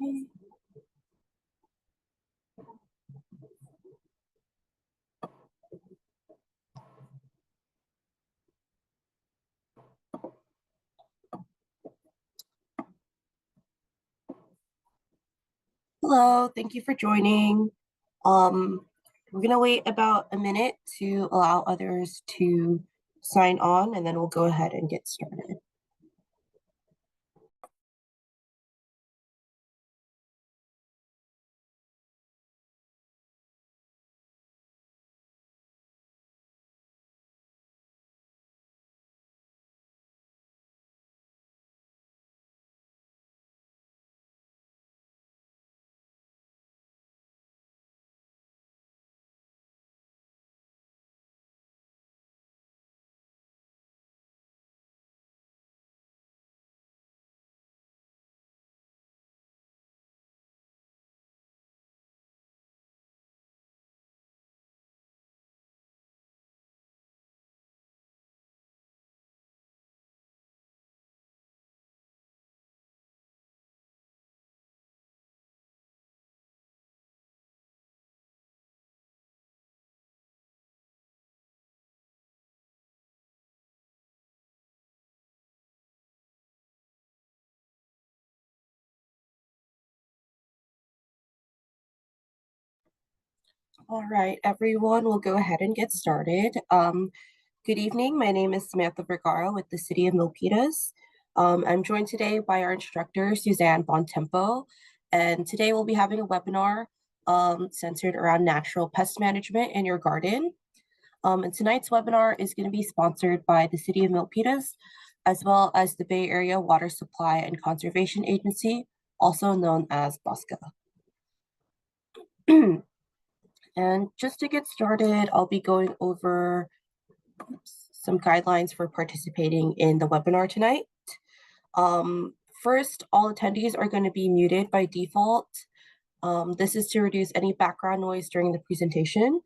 Okay. Hello, thank you for joining. We're gonna wait about a minute to allow others to sign on, and then we'll go ahead and get started. All right, everyone, we'll go ahead and get started. Good evening. My name is Samantha Vergara with the City of Milpitas. I'm joined today by our instructor, Suzanne Bontempo, and today we'll be having a webinar centered around natural pest management in your garden. And tonight's webinar is going to be sponsored by the City of Milpitas, as well as the Bay Area Water Supply and Conservation Agency, also known as BOSCA. And just to get started, I'll be going over some guidelines for participating in the webinar tonight. First, all attendees are going to be muted by default. This is to reduce any background noise during the presentation.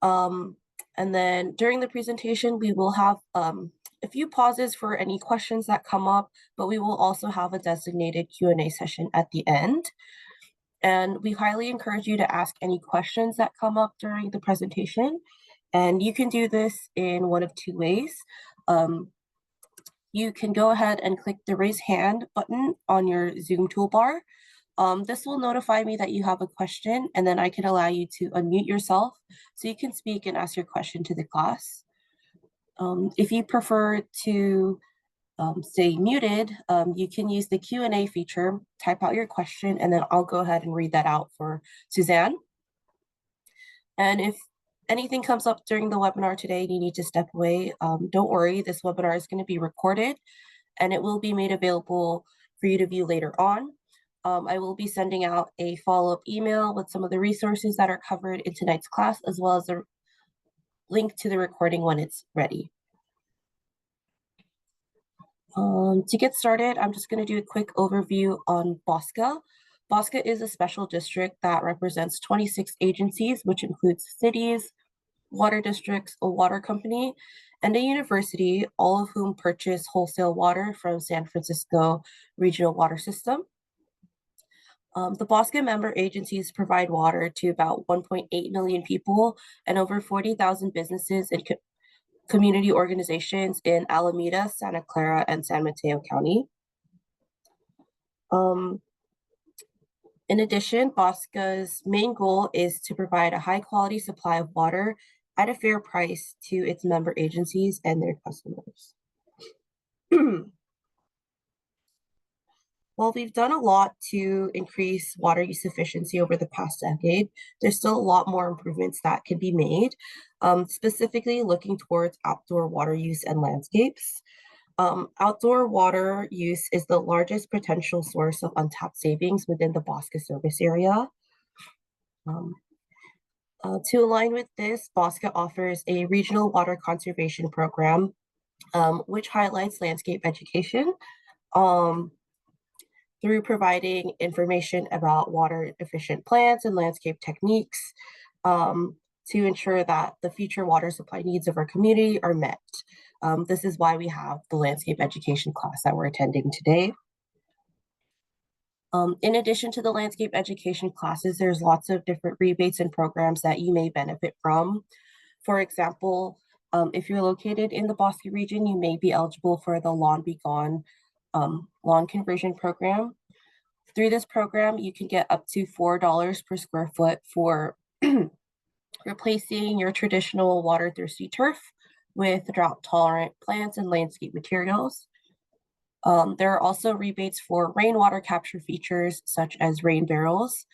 And then during the presentation, we will have a few pauses for any questions that come up, but we will also have a designated Q&A session at the end. And we highly encourage you to ask any questions that come up during the presentation. And you can do this in one of two ways. You can go ahead and click the raise hand button on your Zoom toolbar. This will notify me that you have a question, and then I can allow you to unmute yourself so you can speak and ask your question to the class. If you prefer to stay muted, you can use the Q&A feature, type out your question, and then I'll go ahead and read that out for Suzanne. And if anything comes up during the webinar today and you need to step away, don't worry, this webinar is going to be recorded and it will be made available for you to view later on. I will be sending out a follow-up email with some of the resources that are covered in tonight's class, as well as a link to the recording when it's ready. To get started, I'm just going to do a quick overview on BOSCA. BOSCA is a special district that represents 26 agencies, which includes cities, water districts, a water company, and a university, all of whom purchase wholesale water from San Francisco Regional Water System. The BOSCA member agencies provide water to about 1.8 million people and over 40,000 businesses and community organizations in Alameda, Santa Clara, and San Mateo County. In addition, BOSCA's main goal is to provide a high quality supply of water at a fair price to its member agencies and their customers. While we've done a lot to increase water use efficiency over the past decade, there's still a lot more improvements that can be made, specifically looking towards outdoor water use and landscapes. Outdoor water use is the largest potential source of untapped savings within the BOSCA service area. To align with this, BOSCA offers a regional water conservation program, which highlights landscape education through providing information about water efficient plants and landscape techniques to ensure that the future water supply needs of our community are met. This is why we have the landscape education class that we're attending today. In addition to the landscape education classes, there's lots of different rebates and programs that you may benefit from. For example, if you're located in the Bosque region, you may be eligible for the Lawn Be Gone lawn conversion program. Through this program, you can get up to $4 per square foot for replacing your traditional water-thirsty turf with drought-tolerant plants and landscape materials. There are also rebates for rainwater capture features such as rain barrels.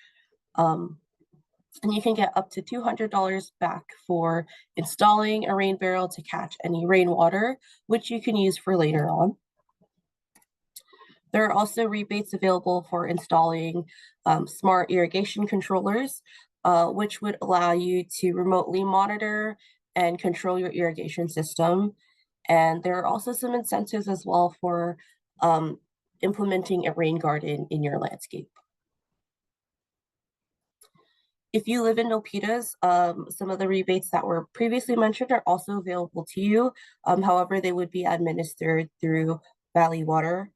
And you can get up to $200 back for installing a rain barrel to catch any rainwater, which you can use for later on. There are also rebates available for installing smart irrigation controllers, which would allow you to remotely monitor and control your irrigation system. And there are also some incentives as well for implementing a rain garden in your landscape. If you live in Milpitas, some of the rebates that were previously mentioned are also available to you. However, they would be administered through Valley Water.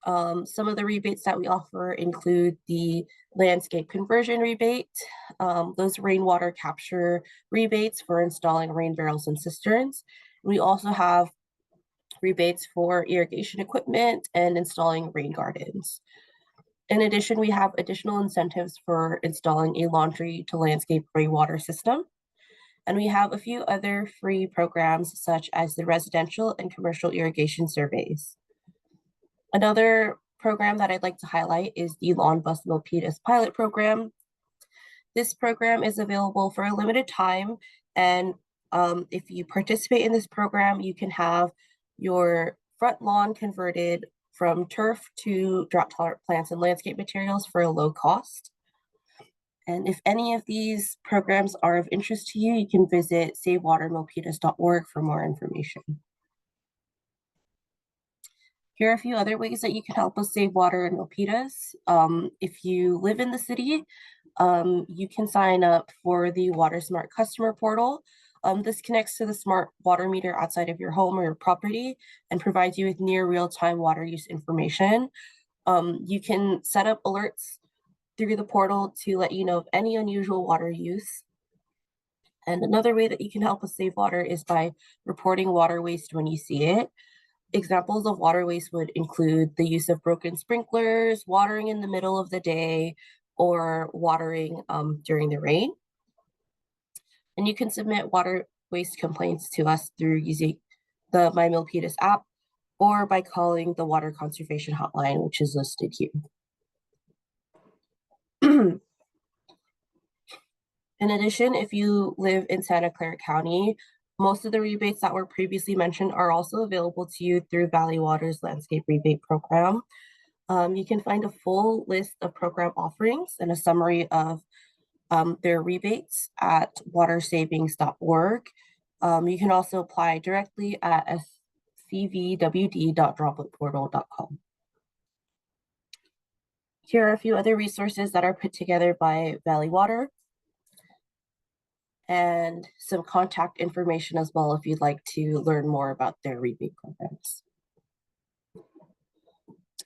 Some of the rebates that we offer include the landscape conversion rebate, those rainwater capture rebates for installing rain barrels and cisterns. We also have rebates for irrigation equipment and installing rain gardens. In addition, we have additional incentives for installing a laundry to landscape rainwater system. And we have a few other free programs such as the residential and commercial irrigation surveys. Another program that I'd like to highlight is the Lawn Bus Milpitas pilot program. This program is available for a limited time, and if you participate in this program, you can have your front lawn converted from turf to drought-tolerant plants and landscape materials for a low cost. And if any of these programs are of interest to you, you can visit savewatermilpitas.org for more information. Here are a few other ways that you can help us save water in Milpitas. If you live in the city, you can sign up for the Water Smart customer portal. This connects to the smart water meter outside of your home or your property and provides you with near real-time water use information. You can set up alerts through the portal to let you know of any unusual water use. And another way that you can help us save water is by reporting water waste when you see it. Examples of water waste would include the use of broken sprinklers, watering in the middle of the day, or watering during the rain. And you can submit water waste complaints to us through using the My Milpitas app or by calling the Water Conservation Hotline, which is listed here. In addition, if you live in Santa Clara County, most of the rebates that were previously mentioned are also available to you through Valley Water's Landscape Rebate Program. You can find a full list of program offerings and a summary of their rebates at watersavings.org. You can also apply directly at cvwd.dropletportal.com. Here are a few other resources that are put together by Valley Water, and some contact information as well if you'd like to learn more about their rebate programs.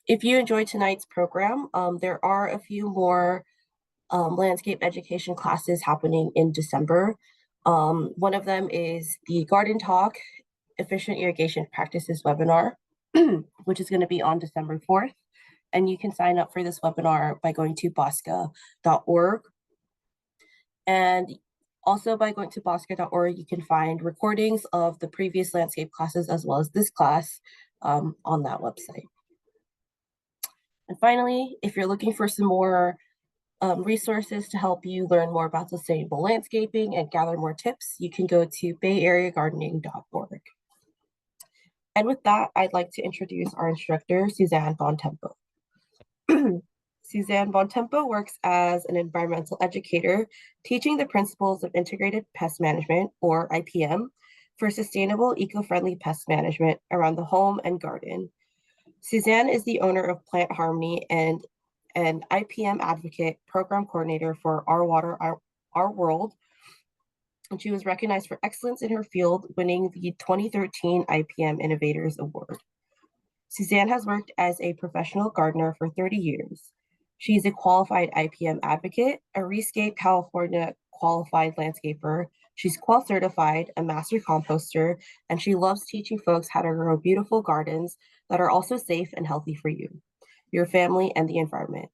If you enjoyed tonight's program, there are a few more landscape education classes happening in December. One of them is the Garden Talk Efficient Irrigation Practices webinar, which is going to be on December 4th. And you can sign up for this webinar by going to bosca.org. And also by going to bosca.org, you can find recordings of the previous landscape classes as well as this class on that website. And finally, if you're looking for some more resources to help you learn more about sustainable landscaping and gather more tips, you can go to bayareagardening.org. And with that, I'd like to introduce our instructor, Suzanne Bontempo. Suzanne Bontempo works as an environmental educator, teaching the principles of integrated pest management, or IPM, for sustainable eco-friendly pest management around the home and garden. Suzanne is the owner of Plant Harmony and an IPM advocate program coordinator for Our Water, Our World. And she was recognized for excellence in her field, winning the 2013 IPM Innovators Award. Suzanne has worked as a professional gardener for 30 years. She's a qualified IPM advocate, a Rescape California qualified landscaper. She's qual certified, a master composter, and she loves teaching folks how to grow beautiful gardens that are also safe and healthy for you, your family, and the environment.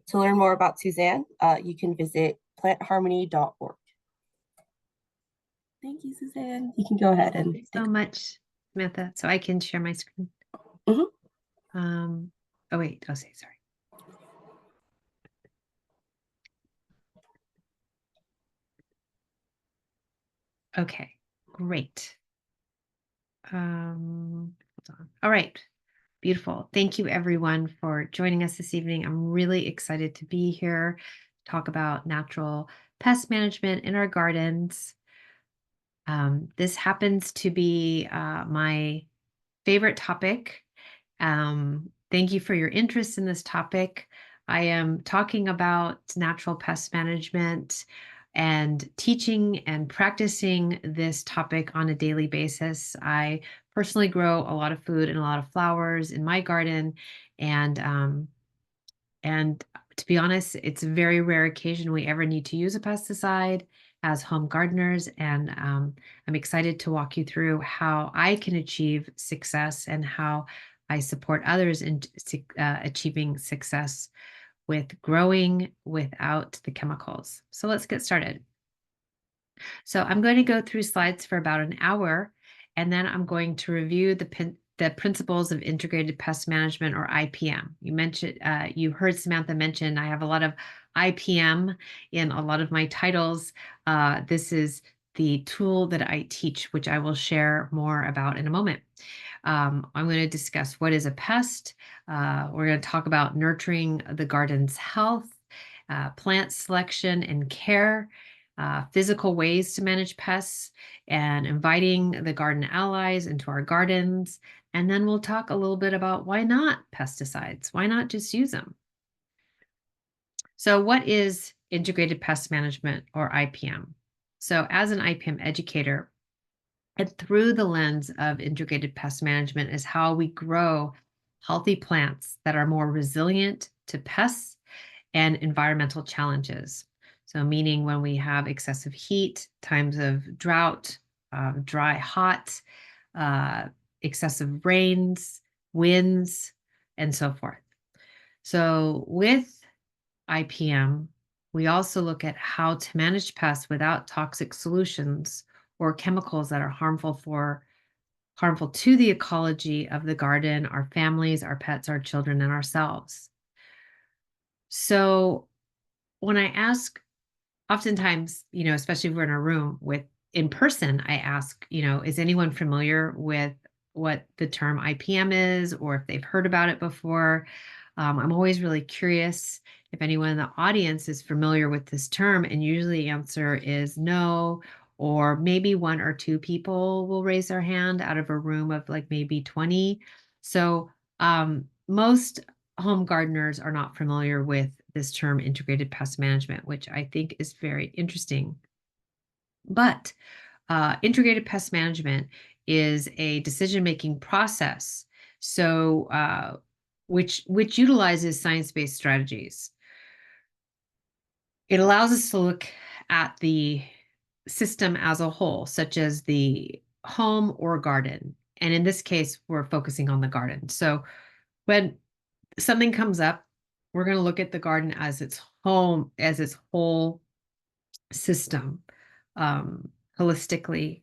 To learn more about Suzanne, you can visit plantharmony.org. Thank you, Suzanne. You can go ahead and Thank you so much, Samantha. So I can share my screen. Mhm. Oh wait, I'll say sorry. Okay, great. Hold on. All right, beautiful. Thank you everyone for joining us this evening. I'm really excited to be here, talk about natural pest management in our gardens. This happens to be my favorite topic. Thank you for your interest in this topic. I am talking about natural pest management and teaching and practicing this topic on a daily basis. I personally grow a lot of food and a lot of flowers in my garden, and and to be honest, it's a very rare occasion we ever need to use a pesticide as home gardeners. And I'm excited to walk you through how I can achieve success and how I support others in achieving success with growing without the chemicals. So let's get started. So I'm going to go through slides for about an hour, and then I'm going to review the principles of integrated pest management, or IPM. You heard Samantha mention I have a lot of IPM in a lot of my titles. This is the tool that I teach, which I will share more about in a moment. I'm going to discuss what is a pest. We're going to talk about nurturing the garden's health, plant selection and care, physical ways to manage pests, and inviting the garden allies into our gardens. And then we'll talk a little bit about why not pesticides? Why not just use them? So, what is integrated pest management, or IPM? So, as an IPM educator, and through the lens of integrated pest management is how we grow healthy plants that are more resilient to pests and environmental challenges. So, meaning when we have excessive heat, times of drought, dry, hot, uh, excessive rains, winds, and so forth. So, with IPM, we also look at how to manage pests without toxic solutions or chemicals that are harmful to the ecology of the garden, our families, our pets, our children, and ourselves. So when I ask, oftentimes, especially if we're in a room with in person, I ask, is anyone familiar with what the term IPM is, or if they've heard about it before? I'm always really curious if anyone in the audience is familiar with this term, and usually the answer is no, or maybe one or two people will raise their hand out of a room of like maybe 20. So most home gardeners are not familiar with this term integrated pest management, which I think is very interesting. But integrated pest management is a decision-making process, so which utilizes science-based strategies. It allows us to look at the system as a whole, such as the home or garden. And in this case, we're focusing on the garden. So when something comes up, we're going to look at the garden as its home, as its whole system, holistically.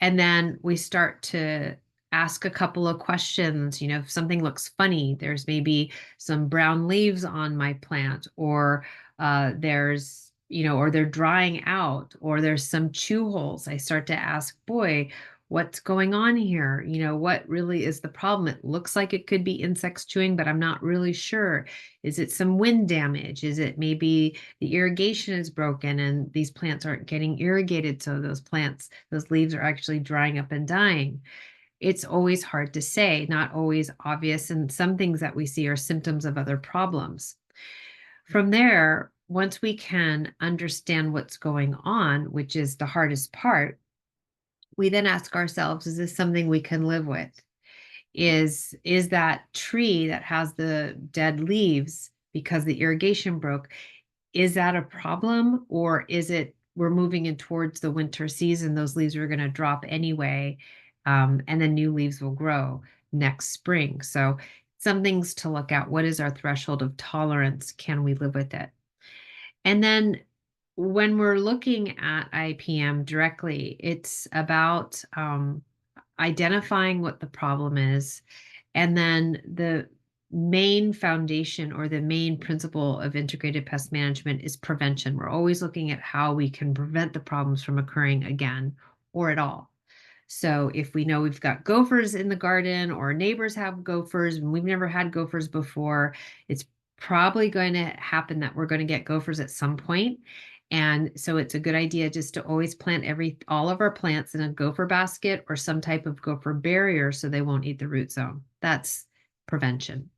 And then we start to ask a couple of questions. If something looks funny, there's maybe some brown leaves on my plant, or or they're drying out, or there's some chew holes. I start to ask, boy, what's going on here? What really is the problem? It looks like it could be insects chewing, but I'm not really sure. Is it some wind damage? Is it maybe the irrigation is broken and these plants aren't getting irrigated? So those leaves are actually drying up and dying. It's always hard to say, not always obvious. And some things that we see are symptoms of other problems. From there, once we can understand what's going on, which is the hardest part, we then ask ourselves, is this something we can live with? is that tree that has the dead leaves because the irrigation broke, is that a problem, or is it we're moving in towards the winter season, those leaves are going to drop anyway, and then new leaves will grow next spring. So some things to look at. What is our threshold of tolerance? Can we live with it? And then when we're looking at IPM directly, it's about identifying what the problem is. And then the main foundation or the main principle of integrated pest management is prevention. We're always looking at how we can prevent the problems from occurring again or at all. So if we know we've got gophers in the garden or neighbors have gophers and we've never had gophers before, it's probably going to happen that we're going to get gophers at some point. And so it's a good idea just to always plant all of our plants in a gopher basket or some type of gopher barrier so they won't eat the root zone. That's prevention.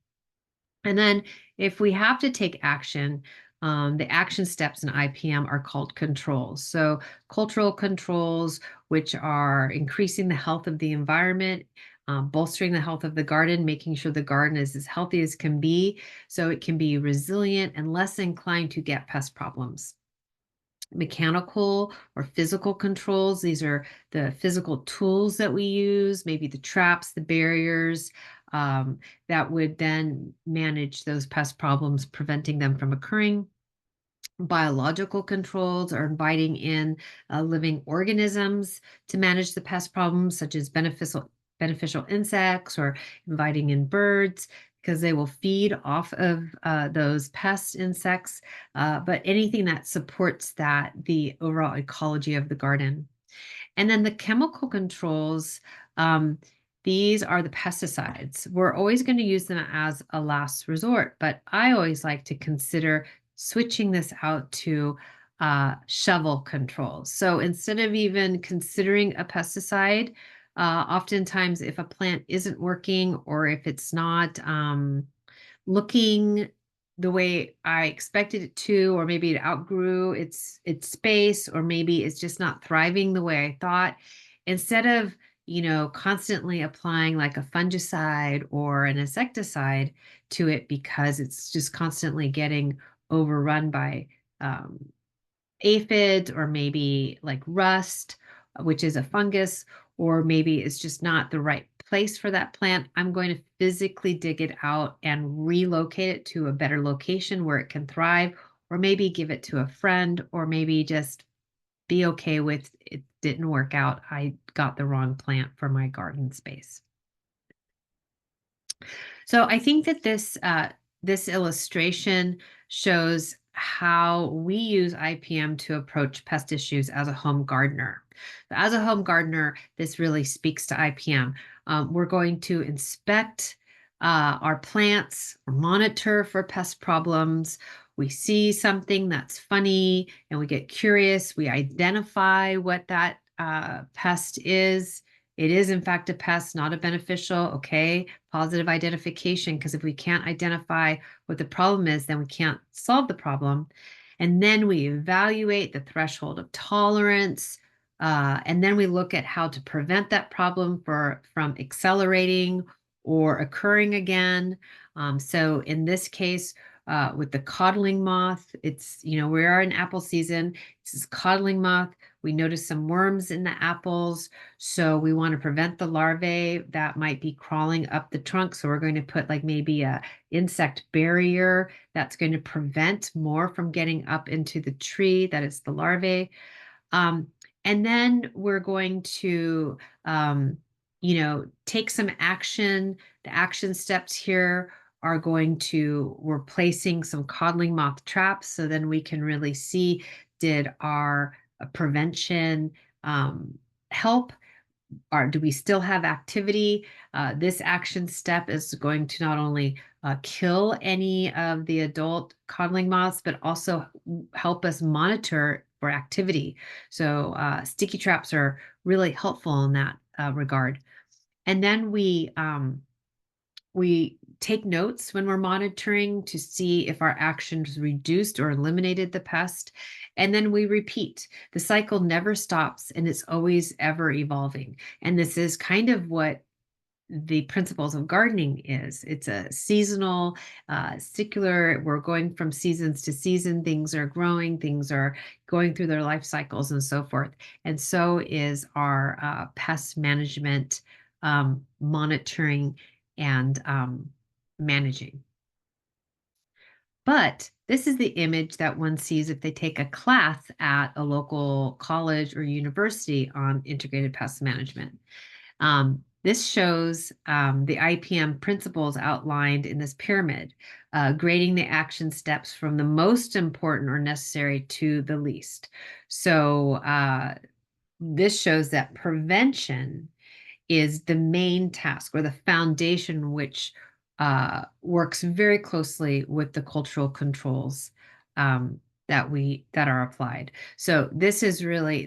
And then if we have to take action, the action steps in IPM are called controls. So cultural controls, which are increasing the health of the environment, bolstering the health of the garden, making sure the garden is as healthy as can be, so it can be resilient and less inclined to get pest problems. Mechanical or physical controls. These are the physical tools that we use, maybe the traps, the barriers, that would then manage those pest problems, preventing them from occurring. Biological controls are inviting in living organisms to manage the pest problems, such as beneficial insects, or inviting in birds because they will feed off of those pest insects, but anything that supports the overall ecology of the garden. And then the chemical controls, these are the pesticides. We're always going to use them as a last resort, but I always like to consider switching this out to shovel controls. So instead of even considering a pesticide, oftentimes if a plant isn't working or if it's not looking the way I expected it to, or maybe it outgrew its space, or maybe it's just not thriving the way I thought. Instead of, constantly applying like a fungicide or an insecticide to it because it's just constantly getting overrun by um, aphids, or maybe like rust, which is a fungus, or maybe it's just not the right place for that plant, I'm going to physically dig it out and relocate it to a better location where it can thrive, or maybe give it to a friend, or maybe just be okay with it didn't work out. I got the wrong plant for my garden space. So I think that this illustration shows how we use IPM to approach pest issues as a home gardener. As a home gardener, this really speaks to IPM. We're going to inspect our plants, or monitor for pest problems. We see something that's funny and we get curious. We identify what that pest is. It is, in fact, a pest, not a beneficial. Okay, positive identification, because if we can't identify what the problem is, then we can't solve the problem. And then we evaluate the threshold of tolerance. And then we look at how to prevent that problem from accelerating or occurring again. So in this case, with the codling moth, we are in apple season. This is codling moth. We notice some worms in the apples. So we want to prevent the larvae that might be crawling up the trunk. So we're going to put like maybe a insect barrier that's going to prevent more from getting up into the tree that is the larvae. And then we're going to, take some action. The action steps here are we're placing some codling moth traps. So then we can really see, did our prevention help? Or do we still have activity? This action step is going to not only kill any of the adult codling moths, but also help us monitor for activity. So sticky traps are really helpful in that regard. And then we take notes when we're monitoring to see if our actions reduced or eliminated the pest. And then we repeat. The cycle never stops and it's always ever evolving. And this is kind of what the principles of gardening is. It's a seasonal, secular. We're going from seasons to season. Things are growing, things are going through their life cycles and so forth. And so is our pest management, monitoring, and managing. But this is the image that one sees if they take a class at a local college or university on integrated pest management. This shows the IPM principles outlined in this pyramid, grading the action steps from the most important or necessary to the least. So this shows that prevention is the main task or the foundation, which works very closely with the cultural controls that are applied. So this is really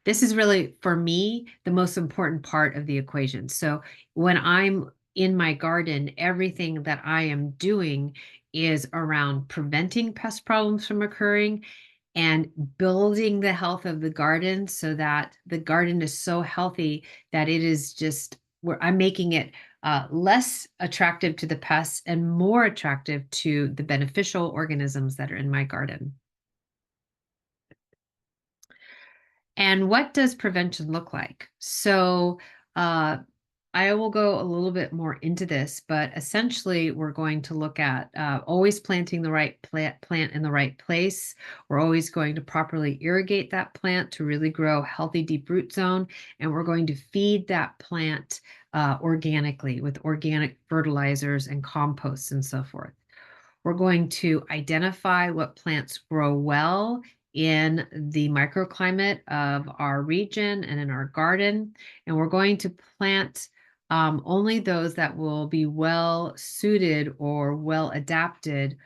this is really, for me, the most important part of the equation. So when I'm in my garden, everything that I am doing is around preventing pest problems from occurring and building the health of the garden so that the garden is so healthy that it is just where I'm making it less attractive to the pests and more attractive to the beneficial organisms that are in my garden. And what does prevention look like? So, I will go a little bit more into this, but essentially, we're going to look at always planting the right plant in the right place. We're always going to properly irrigate that plant to really grow healthy, deep root zone. And we're going to feed that plant organically with organic fertilizers and composts and so forth. We're going to identify what plants grow well in the microclimate of our region and in our garden. And we're going to plant only those that will be well suited or well adapted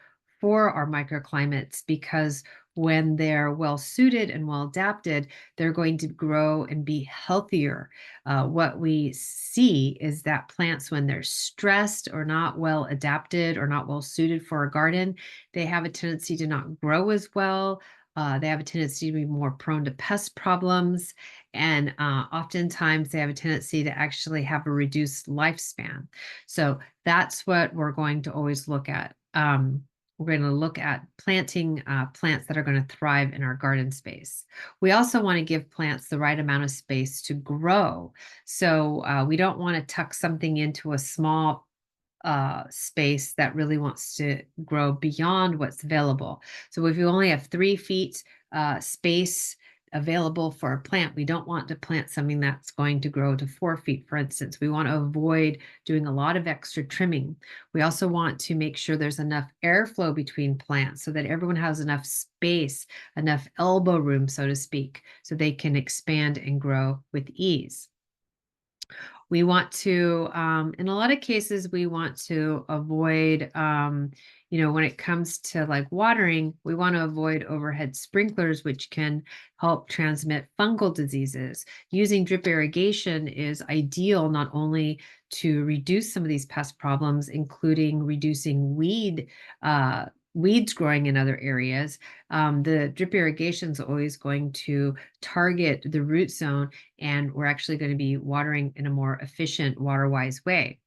for our microclimates, because when they're well suited and well adapted, they're going to grow and be healthier. What we see is that plants, when they're stressed or not well adapted or not well suited for a garden, they have a tendency to not grow as well. They have a tendency to be more prone to pest problems, and oftentimes they have a tendency to actually have a reduced lifespan. So that's what we're going to always look at. We're going to look at planting plants that are going to thrive in our garden space. We also want to give plants the right amount of space to grow. So we don't want to tuck something into a small space that really wants to grow beyond what's available. So if you only have 3 feet space available for a plant, we don't want to plant something that's going to grow to 4 feet, for instance. We want to avoid doing a lot of extra trimming. We also want to make sure there's enough airflow between plants so that everyone has enough space, enough elbow room, so to speak, so they can expand and grow with ease. We want to, in a lot of cases, we want to avoid, when it comes to like watering, we want to avoid overhead sprinklers, which can help transmit fungal diseases. Using drip irrigation is ideal not only to reduce some of these pest problems, including reducing weeds growing in other areas. The drip irrigation is always going to target the root zone, and we're actually going to be watering in a more efficient, water-wise way.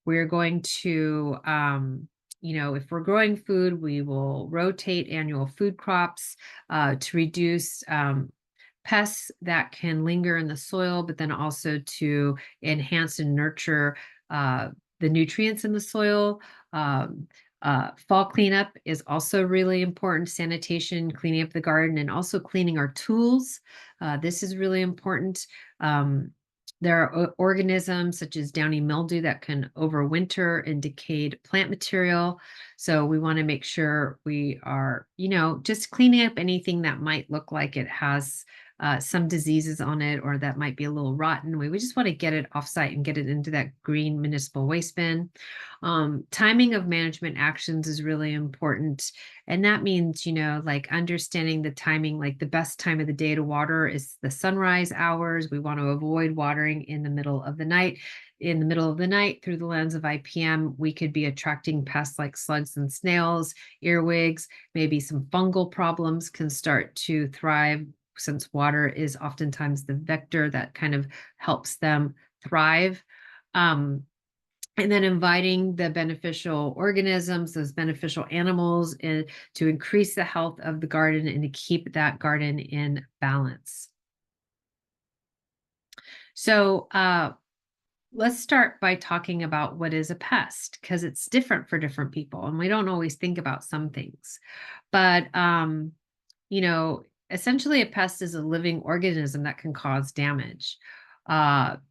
We're going to, if we're growing food, we will rotate annual food crops to reduce pests that can linger in the soil, but then also to enhance and nurture the nutrients in the soil. Fall cleanup is also really important. Sanitation, cleaning up the garden, and also cleaning our tools. This is really important. There are organisms such as downy mildew that can overwinter and decayed plant material. So we want to make sure we are, just cleaning up anything that might look like it has some diseases on it, or that might be a little rotten. We just want to get it offsite and get it into that green municipal waste bin. Timing of management actions is really important. And that means, like understanding the timing, like the best time of the day to water is the sunrise hours. We want to avoid watering in the middle of the night. In the middle of the night, through the lens of IPM, we could be attracting pests like slugs and snails, earwigs, maybe some fungal problems can start to thrive. since water is oftentimes the vector that kind of helps them thrive. Um, and then inviting the beneficial organisms, those beneficial animals, to increase the health of the garden and to keep that garden in balance. So let's start by talking about what is a pest, because it's different for different people, and we don't always think about some things. But you know, essentially, a pest is a living organism that can cause damage.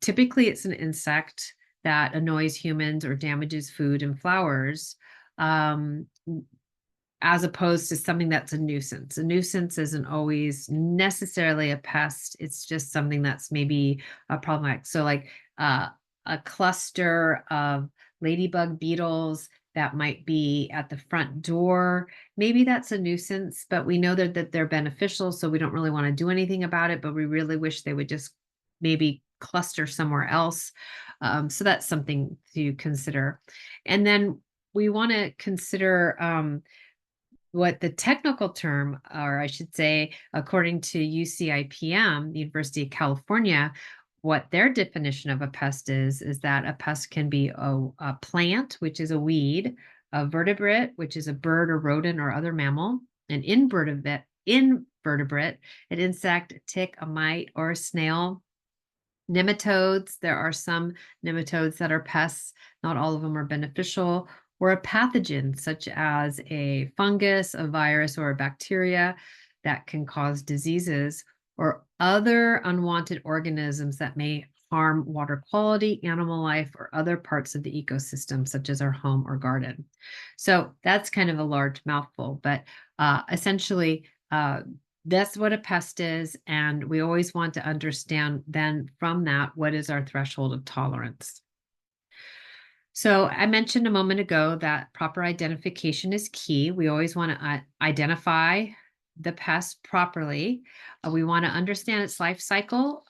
Typically, it's an insect that annoys humans or damages food and flowers. Um, as opposed to something that's a nuisance. A nuisance isn't always necessarily a pest. It's just something that's maybe a problematic. So, like a cluster of ladybug beetles that might be at the front door, maybe that's a nuisance, but we know that they're beneficial. So, we don't really want to do anything about it, but we really wish they would just maybe cluster somewhere else. So, that's something to consider. And then we want to consider what the technical term, or I should say, according to UCIPM, the University of California, what their definition of a pest is that a pest can be a plant, which is a weed, a vertebrate, which is a bird or rodent or other mammal, an invertebrate, an insect, a tick, a mite, or a snail. Nematodes, there are some nematodes that are pests, not all of them are beneficial, or a pathogen such as a fungus, a virus, or a bacteria that can cause diseases, or other unwanted organisms that may harm water quality, animal life, or other parts of the ecosystem, such as our home or garden. So that's kind of a large mouthful, but essentially, that's what a pest is. And we always want to understand then from that, what is our threshold of tolerance? So I mentioned a moment ago that proper identification is key. We always want to identify the pest properly. We want to understand its life cycle.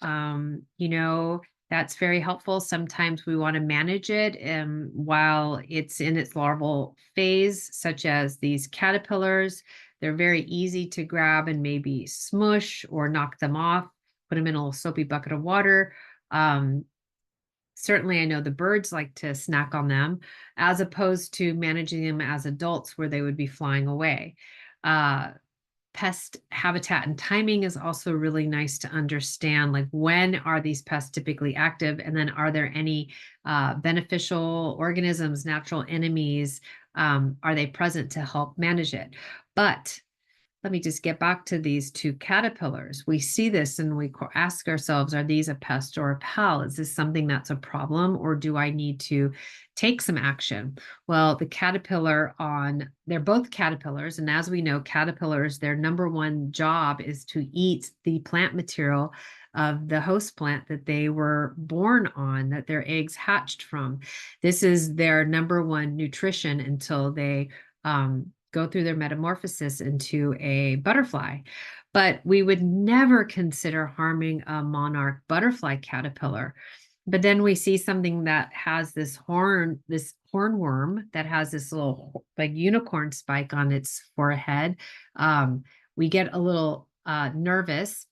That's very helpful. Sometimes we want to manage it while it's in its larval phase, such as these caterpillars. They're very easy to grab and maybe smush or knock them off, put them in a little soapy bucket of water. Um, Certainly, I know the birds like to snack on them, as opposed to managing them as adults where they would be flying away. Uh, Pest habitat and timing is also really nice to understand, like when are these pests typically active, and then are there any beneficial organisms, natural enemies, are they present to help manage it? But let me just get back to these two caterpillars. We see this and we ask ourselves, are these a pest or a pal? Is this something that's a problem, or do I need to take some action? Well, they're both caterpillars. And as we know, caterpillars, their number one job is to eat the plant material of the host plant that they were born on, that their eggs hatched from. This is their number one nutrition until they go through their metamorphosis into a butterfly. But we would never consider harming a monarch butterfly caterpillar. But then we see something that has this hornworm that has this little like unicorn spike on its forehead. We get a little nervous.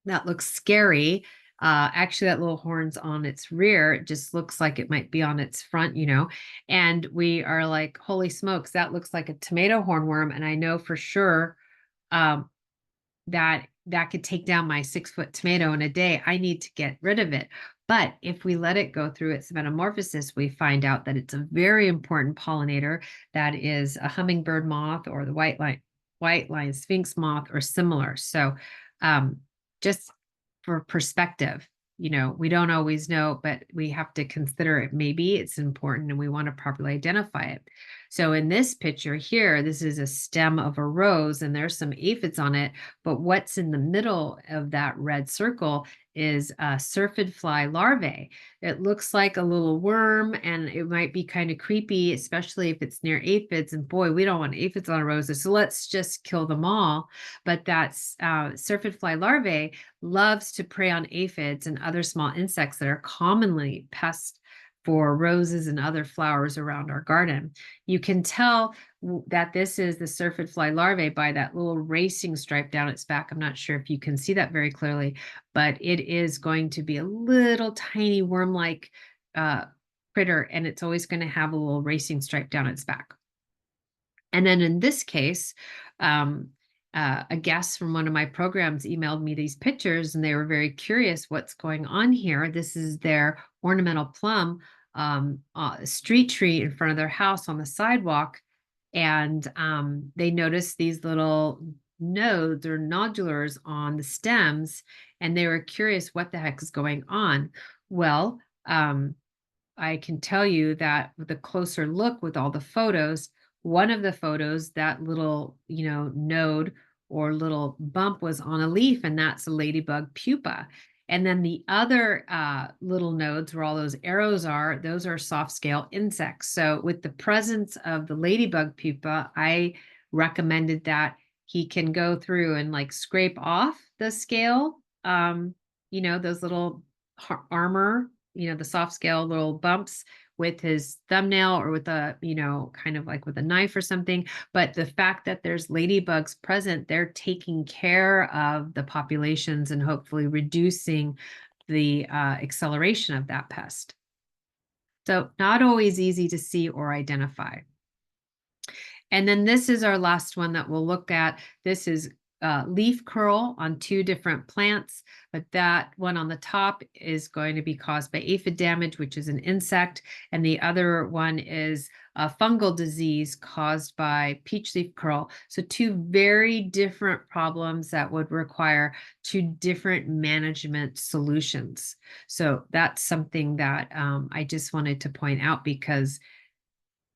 That looks scary. Actually, that little horn's on its rear. It just looks like it might be on its front. And we are like, holy smokes, that looks like a tomato hornworm. And I know for sure um, that could take down my 6-foot tomato in a day. I need to get rid of it. But if we let it go through its metamorphosis, we find out that it's a very important pollinator that is a hummingbird moth or the white line sphinx moth or similar. So um, just for perspective, we don't always know, but we have to consider it. Maybe it's important and we want to properly identify it. So in this picture here, this is a stem of a rose and there's some aphids on it, but what's in the middle of that red circle is syrphid fly larvae. It looks like a little worm and it might be kind of creepy, especially if it's near aphids. And boy, we don't want aphids on roses, so let's just kill them all. But that's syrphid fly larvae loves to prey on aphids and other small insects that are commonly pests for roses and other flowers around our garden. You can tell that this is the syrphid fly larvae by that little racing stripe down its back. I'm not sure if you can see that very clearly, but it is going to be a little tiny worm-like critter, and it's always going to have a little racing stripe down its back. And then in this case, a guest from one of my programs emailed me these pictures, and they were very curious what's going on here. This is their ornamental plum street tree in front of their house on the sidewalk. And they noticed these little nodes or nodulars on the stems, and they were curious what the heck is going on. Well, I can tell you that with a closer look with all the photos, one of the photos, that little, node or little bump was on a leaf, and that's a ladybug pupa. And then the other little nodes where all those arrows are, those are soft scale insects. So with the presence of the ladybug pupa, I recommended that he can go through and like scrape off the scale, those little armor, the soft scale little bumps with his thumbnail or with a, kind of like with a knife or something. But the fact that there's ladybugs present, they're taking care of the populations and hopefully reducing the acceleration of that pest. So not always easy to see or identify. And then this is our last one that we'll look at. This is leaf curl on two different plants, but that one on the top is going to be caused by aphid damage, which is an insect, and the other one is a fungal disease caused by peach leaf curl. So two very different problems that would require two different management solutions. So that's something that I just wanted to point out, because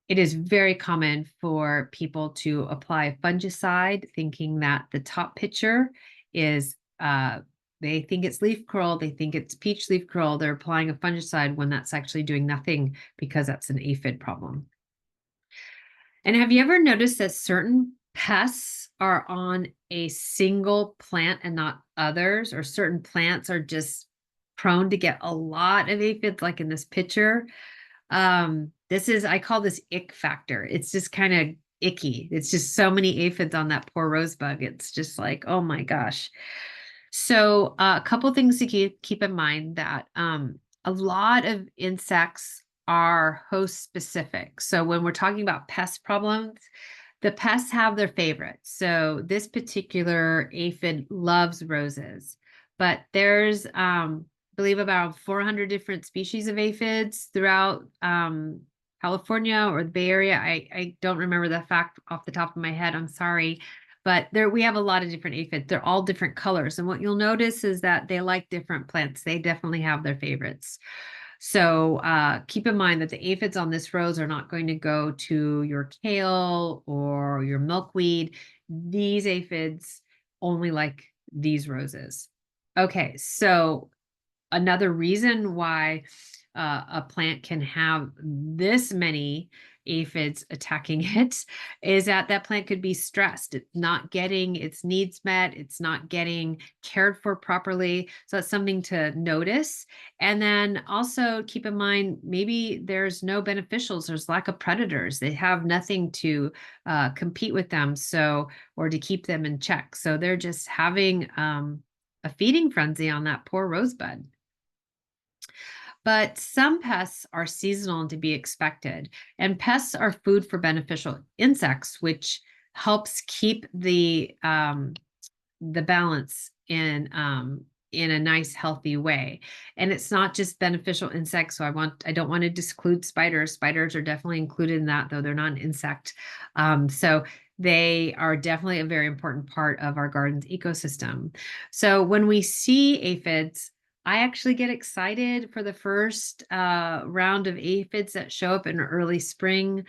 it is very common for people to apply fungicide thinking that the top picture is, they think it's leaf curl, they think it's peach leaf curl, they're applying a fungicide when that's actually doing nothing because that's an aphid problem. And have you ever noticed that certain pests are on a single plant and not others, or certain plants are just prone to get a lot of aphids, like in this picture? I call this ick factor. It's just kind of icky. It's just so many aphids on that poor rosebud. It's just like, oh my gosh. So a couple things to keep in mind, that a lot of insects are host specific. So when we're talking about pest problems, the pests have their favorites. So this particular aphid loves roses, but there's believe about 400 different species of aphids throughout California or the Bay Area. I don't remember the fact off the top of my head. I'm sorry. But we have a lot of different aphids. They're all different colors. And what you'll notice is that they like different plants. They definitely have their favorites. So keep in mind that the aphids on this rose are not going to go to your kale or your milkweed. These aphids only like these roses. Okay, so another reason why a plant can have this many aphids attacking it is that that plant could be stressed. It's not getting its needs met. It's not getting cared for properly. So that's something to notice. And then also keep in mind, maybe there's no beneficials. There's lack of predators. They have nothing to compete with them, or to keep them in check. So they're just having a feeding frenzy on that poor rosebud. But some pests are seasonal and to be expected. And pests are food for beneficial insects, which helps keep the balance in a nice, healthy way. And it's not just beneficial insects. So I don't want to disclude spiders. Spiders are definitely included in that, though they're not an insect. So they are definitely a very important part of our garden's ecosystem. So when we see aphids, I actually get excited for the first round of aphids that show up in early spring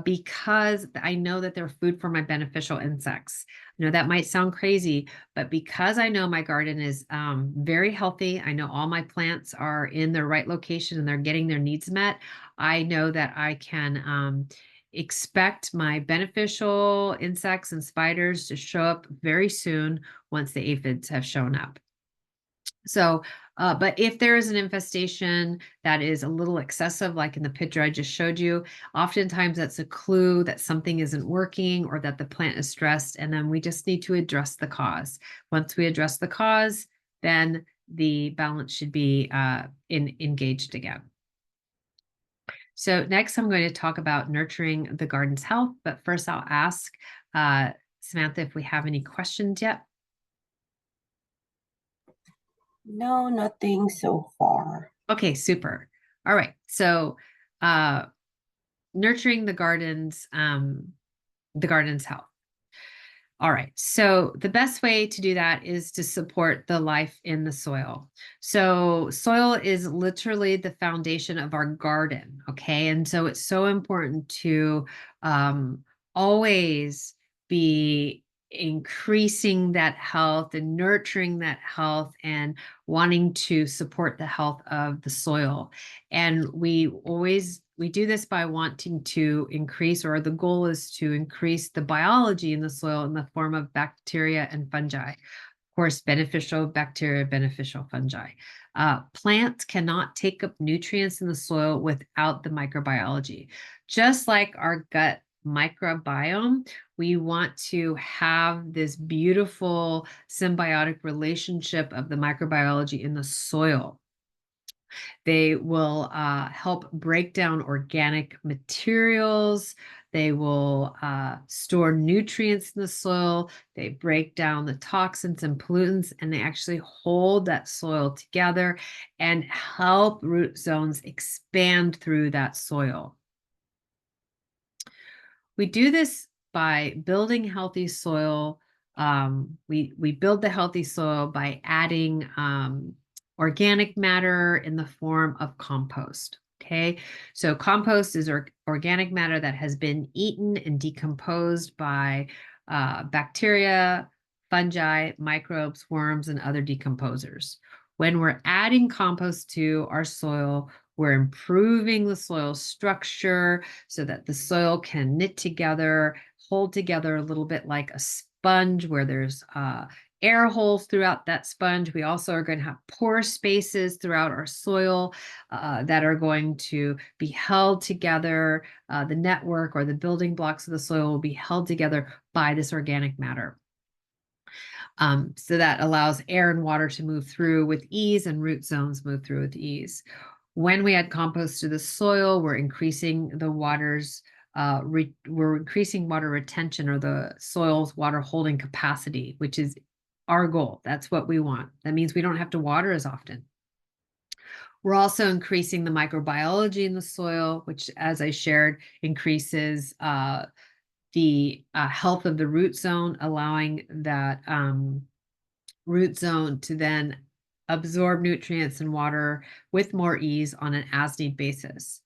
because I know that they're food for my beneficial insects. I know that might sound crazy, but because I know my garden is very healthy, I know all my plants are in the right location and they're getting their needs met, I know that I can expect my beneficial insects and spiders to show up very soon once the aphids have shown up. So But if there is an infestation that is a little excessive, like in the picture I just showed you, oftentimes that's a clue that something isn't working or that the plant is stressed, and then we just need to address the cause. Once we address the cause, then the balance should be engaged again. So next I'm going to talk about nurturing the garden's health, but first I'll ask Samantha if we have any questions yet. No, nothing so far. Okay, super. All right. So nurturing the garden's health. All right. So the best way to do that is to support the life in the soil. So soil is literally the foundation of our garden. Okay. And so it's so important to always be increasing that health and nurturing that health and wanting to support the health of the soil. And we do this by wanting to increase, or the goal is to increase the biology in the soil in the form of bacteria and fungi. Of course, beneficial bacteria, beneficial fungi. Plants cannot take up nutrients in the soil without the microbiology. Just like our gut microbiome, we want to have this beautiful symbiotic relationship of the microbiology in the soil. They will help break down organic materials. They will store nutrients in the soil. They break down the toxins and pollutants, and they actually hold that soil together and help root zones expand through that soil. We do this by building healthy soil. We build the healthy soil by adding organic matter in the form of compost. Okay, so compost is organic matter that has been eaten and decomposed by bacteria, fungi, microbes, worms, and other decomposers. When we're adding compost to our soil, we're improving the soil structure so that the soil can knit together, hold together a little bit like a sponge where there's air holes throughout that sponge. We also are going to have pore spaces throughout our soil that are going to be held together. The network or the building blocks of the soil will be held together by this organic matter. So that allows air and water to move through with ease and root zones move through with ease. When we add compost to the soil, we're increasing the water's we're increasing water retention, or the soil's water holding capacity, which is our goal. That's what we want. That means we don't have to water as often. We're also increasing the microbiology in the soil, which, as I shared, increases the health of the root zone, allowing that root zone to then absorb nutrients and water with more ease on an as-need basis.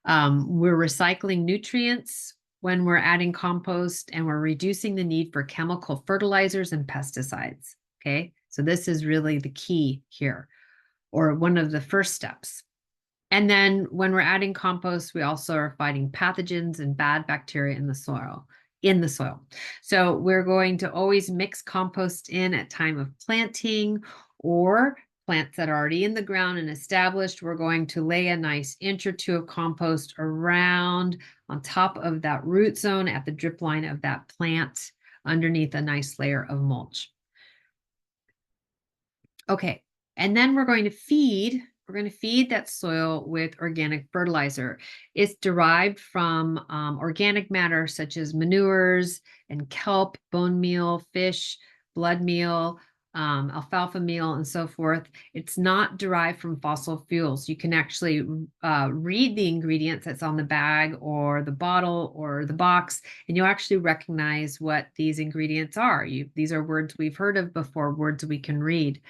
We're recycling nutrients when we're adding compost, and we're reducing the need for chemical fertilizers and pesticides. Okay, so this is really the key here, or one of the first steps. And then when we're adding compost, we also are fighting pathogens and bad bacteria in the soil. So we're going to always mix compost in at time of planting, or plants that are already in the ground and established. We're going to lay a nice inch or two of compost around on top of that root zone at the drip line of that plant underneath a nice layer of mulch. Okay, and then we're going to feed that soil with organic fertilizer. It's derived from organic matter such as manures and kelp, bone meal, fish, blood meal, alfalfa meal, and so forth. It's not derived from fossil fuels. You can actually read the ingredients that's on the bag or the bottle or the box, and you'll actually recognize what these ingredients are. These are words we've heard of before, words we can read.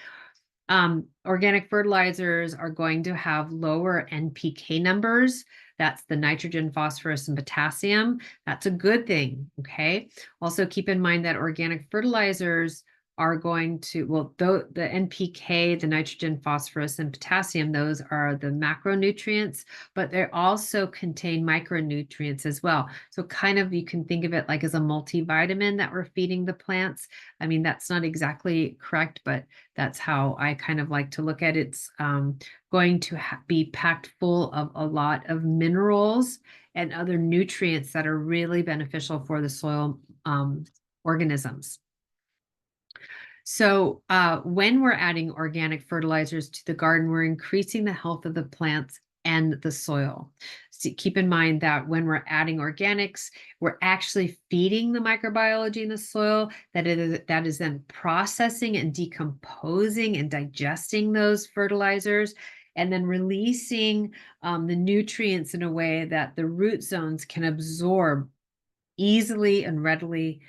Organic fertilizers are going to have lower NPK numbers. That's the nitrogen, phosphorus, and potassium. That's a good thing, okay? Also keep in mind that organic fertilizers are going to, well, the NPK, the nitrogen, phosphorus, and potassium, those are the macronutrients, but they also contain micronutrients as well. So kind of you can think of it like as a multivitamin that we're feeding the plants. I mean, that's not exactly correct, but that's how I kind of like to look at it. It's going to be packed full of a lot of minerals and other nutrients that are really beneficial for the soil organisms. So when we're adding organic fertilizers to the garden, we're increasing the health of the plants and the soil. So keep in mind that when we're adding organics, we're actually feeding the microbiology in the soil that is then processing and decomposing and digesting those fertilizers, and then releasing the nutrients in a way that the root zones can absorb easily and readily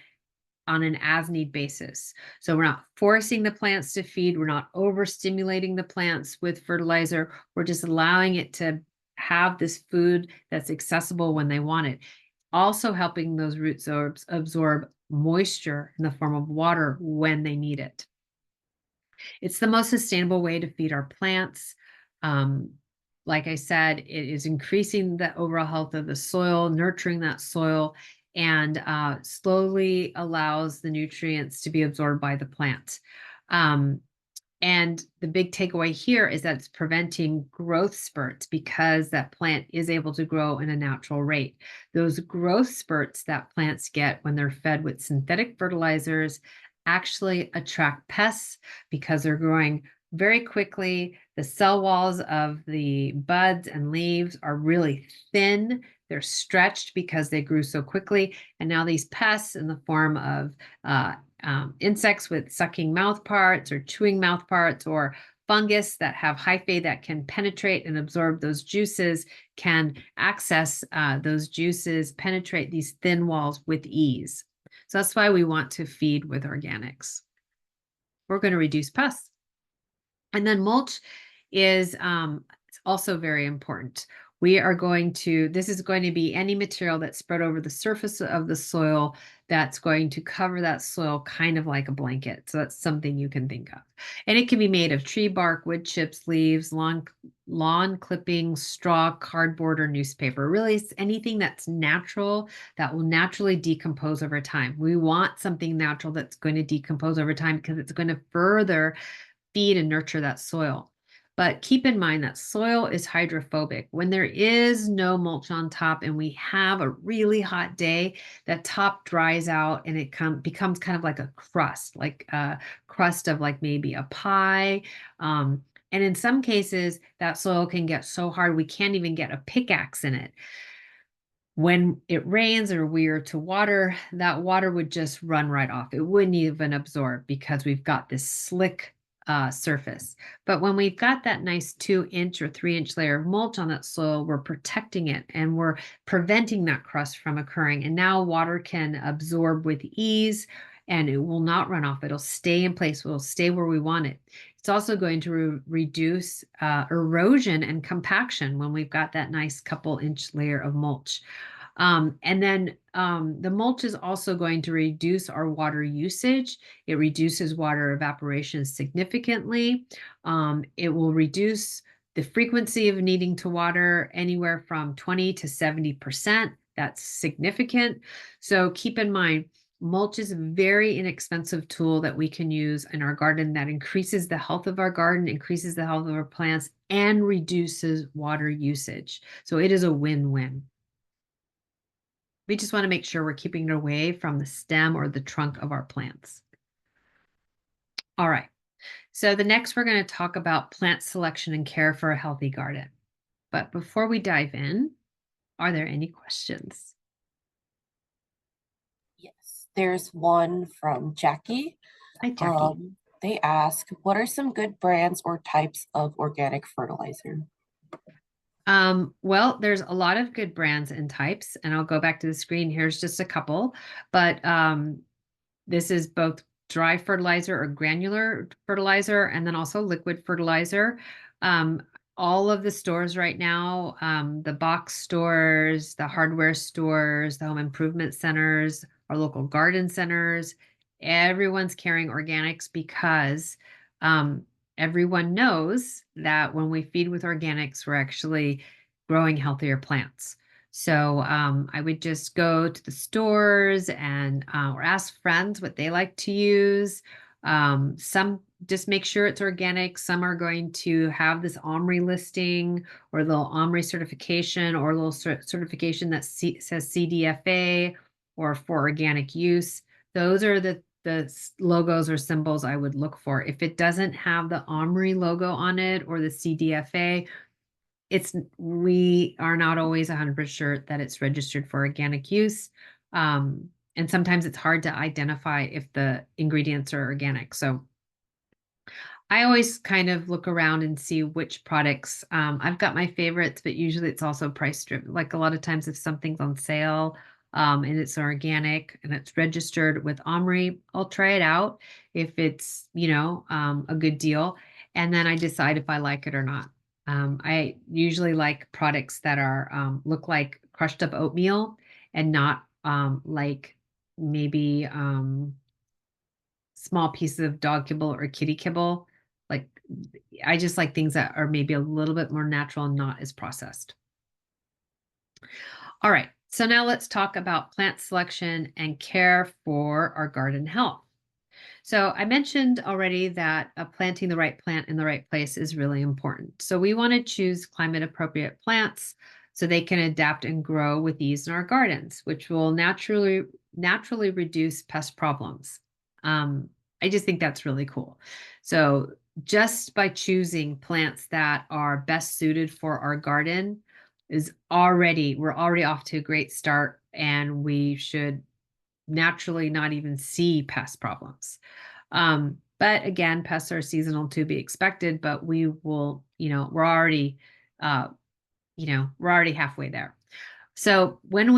on an as need basis. So we're not forcing the plants to feed, we're not overstimulating the plants with fertilizer, we're just allowing it to have this food that's accessible when they want it. Also helping those root zones absorb moisture in the form of water when they need it. It's the most sustainable way to feed our plants. Um, like I said, it is increasing the overall health of the soil, nurturing that soil, and slowly allows the nutrients to be absorbed by the plant. Um, and the big takeaway here is that it's preventing growth spurts because that plant is able to grow in a natural rate. Those growth spurts that plants get when they're fed with synthetic fertilizers actually attract pests because they're growing very quickly. The cell walls of the buds and leaves are really thin. They're stretched because they grew so quickly. And now these pests in the form of insects with sucking mouth parts or chewing mouth parts, or fungus that have hyphae that can penetrate and absorb those juices, can access those juices, penetrate these thin walls with ease. So that's why we want to feed with organics. We're going to reduce pests. And then mulch is also very important. We are going to, this is going to be any material that's spread over the surface of the soil that's going to cover that soil kind of like a blanket. So that's something you can think of. And it can be made of tree bark, wood chips, leaves, lawn clippings, straw, cardboard, or newspaper. Really anything that's natural that will naturally decompose over time. We want something natural that's going to decompose over time because it's going to further feed and nurture that soil. But keep in mind that soil is hydrophobic. When there is no mulch on top and we have a really hot day, that top dries out and it becomes kind of like a crust, like a crust of like maybe a pie. And in some cases, that soil can get so hard we can't even get a pickaxe in it. When it rains or we are to water, that water would just run right off. It wouldn't even absorb because we've got this slick surface. But when we've got that nice 2-inch or 3-inch layer of mulch on that soil, we're protecting it and we're preventing that crust from occurring. And now water can absorb with ease and it will not run off. It'll stay in place. It'll stay where we want it. It's also going to reduce erosion and compaction when we've got that nice couple-inch layer of mulch. And then the mulch is also going to reduce our water usage. It reduces water evaporation significantly. It will reduce the frequency of needing to water anywhere from 20 to 70%. That's significant. So keep in mind, mulch is a very inexpensive tool that we can use in our garden that increases the health of our garden, increases the health of our plants, and reduces water usage. So it is a win-win. We just want to make sure we're keeping it away from the stem or the trunk of our plants. All right. So the next we're going to talk about plant selection and care for a healthy garden. But before we dive in, are there any questions? Yes, there's one from Jackie. Hi, Jackie. They ask, what are some good brands or types of organic fertilizer? Well, there's a lot of good brands and types, and I'll go back to the screen. Here's just a couple, but this is both dry fertilizer or granular fertilizer, and then also liquid fertilizer. Um, all of the stores right now, the box stores, the hardware stores, the home improvement centers, our local garden centers, everyone's carrying organics because um, everyone knows that when we feed with organics, we're actually growing healthier plants. So I would just go to the stores and or ask friends what they like to use. Some just make sure it's organic. Some are going to have this OMRI listing or a little OMRI certification or a little certification that says CDFA or for organic use. Those are the logos or symbols I would look for. If it doesn't have the OMRI logo on it or the CDFA, we are not always 100% sure that it's registered for organic use. And sometimes it's hard to identify if the ingredients are organic. So I always kind of look around and see which products. I've got my favorites, but usually it's also price driven. Like a lot of times, if something's on sale and it's organic and it's registered with Omri, I'll try it out if it's, a good deal. And then I decide if I like it or not. I usually like products that are look like crushed up oatmeal and not like maybe small pieces of dog kibble or kitty kibble. Like I just like things that are maybe a little bit more natural and not as processed. All right. So now let's talk about plant selection and care for our garden health. So I mentioned already that planting the right plant in the right place is really important. So we want to choose climate appropriate plants so they can adapt and grow with ease in our gardens, which will naturally reduce pest problems. Um, I just think that's really cool. So just by choosing plants that are best suited for our garden we're already off to a great start, and we should naturally not even see pest problems. But again, pests are seasonal to be expected, but we will, uh, we're already halfway there. So when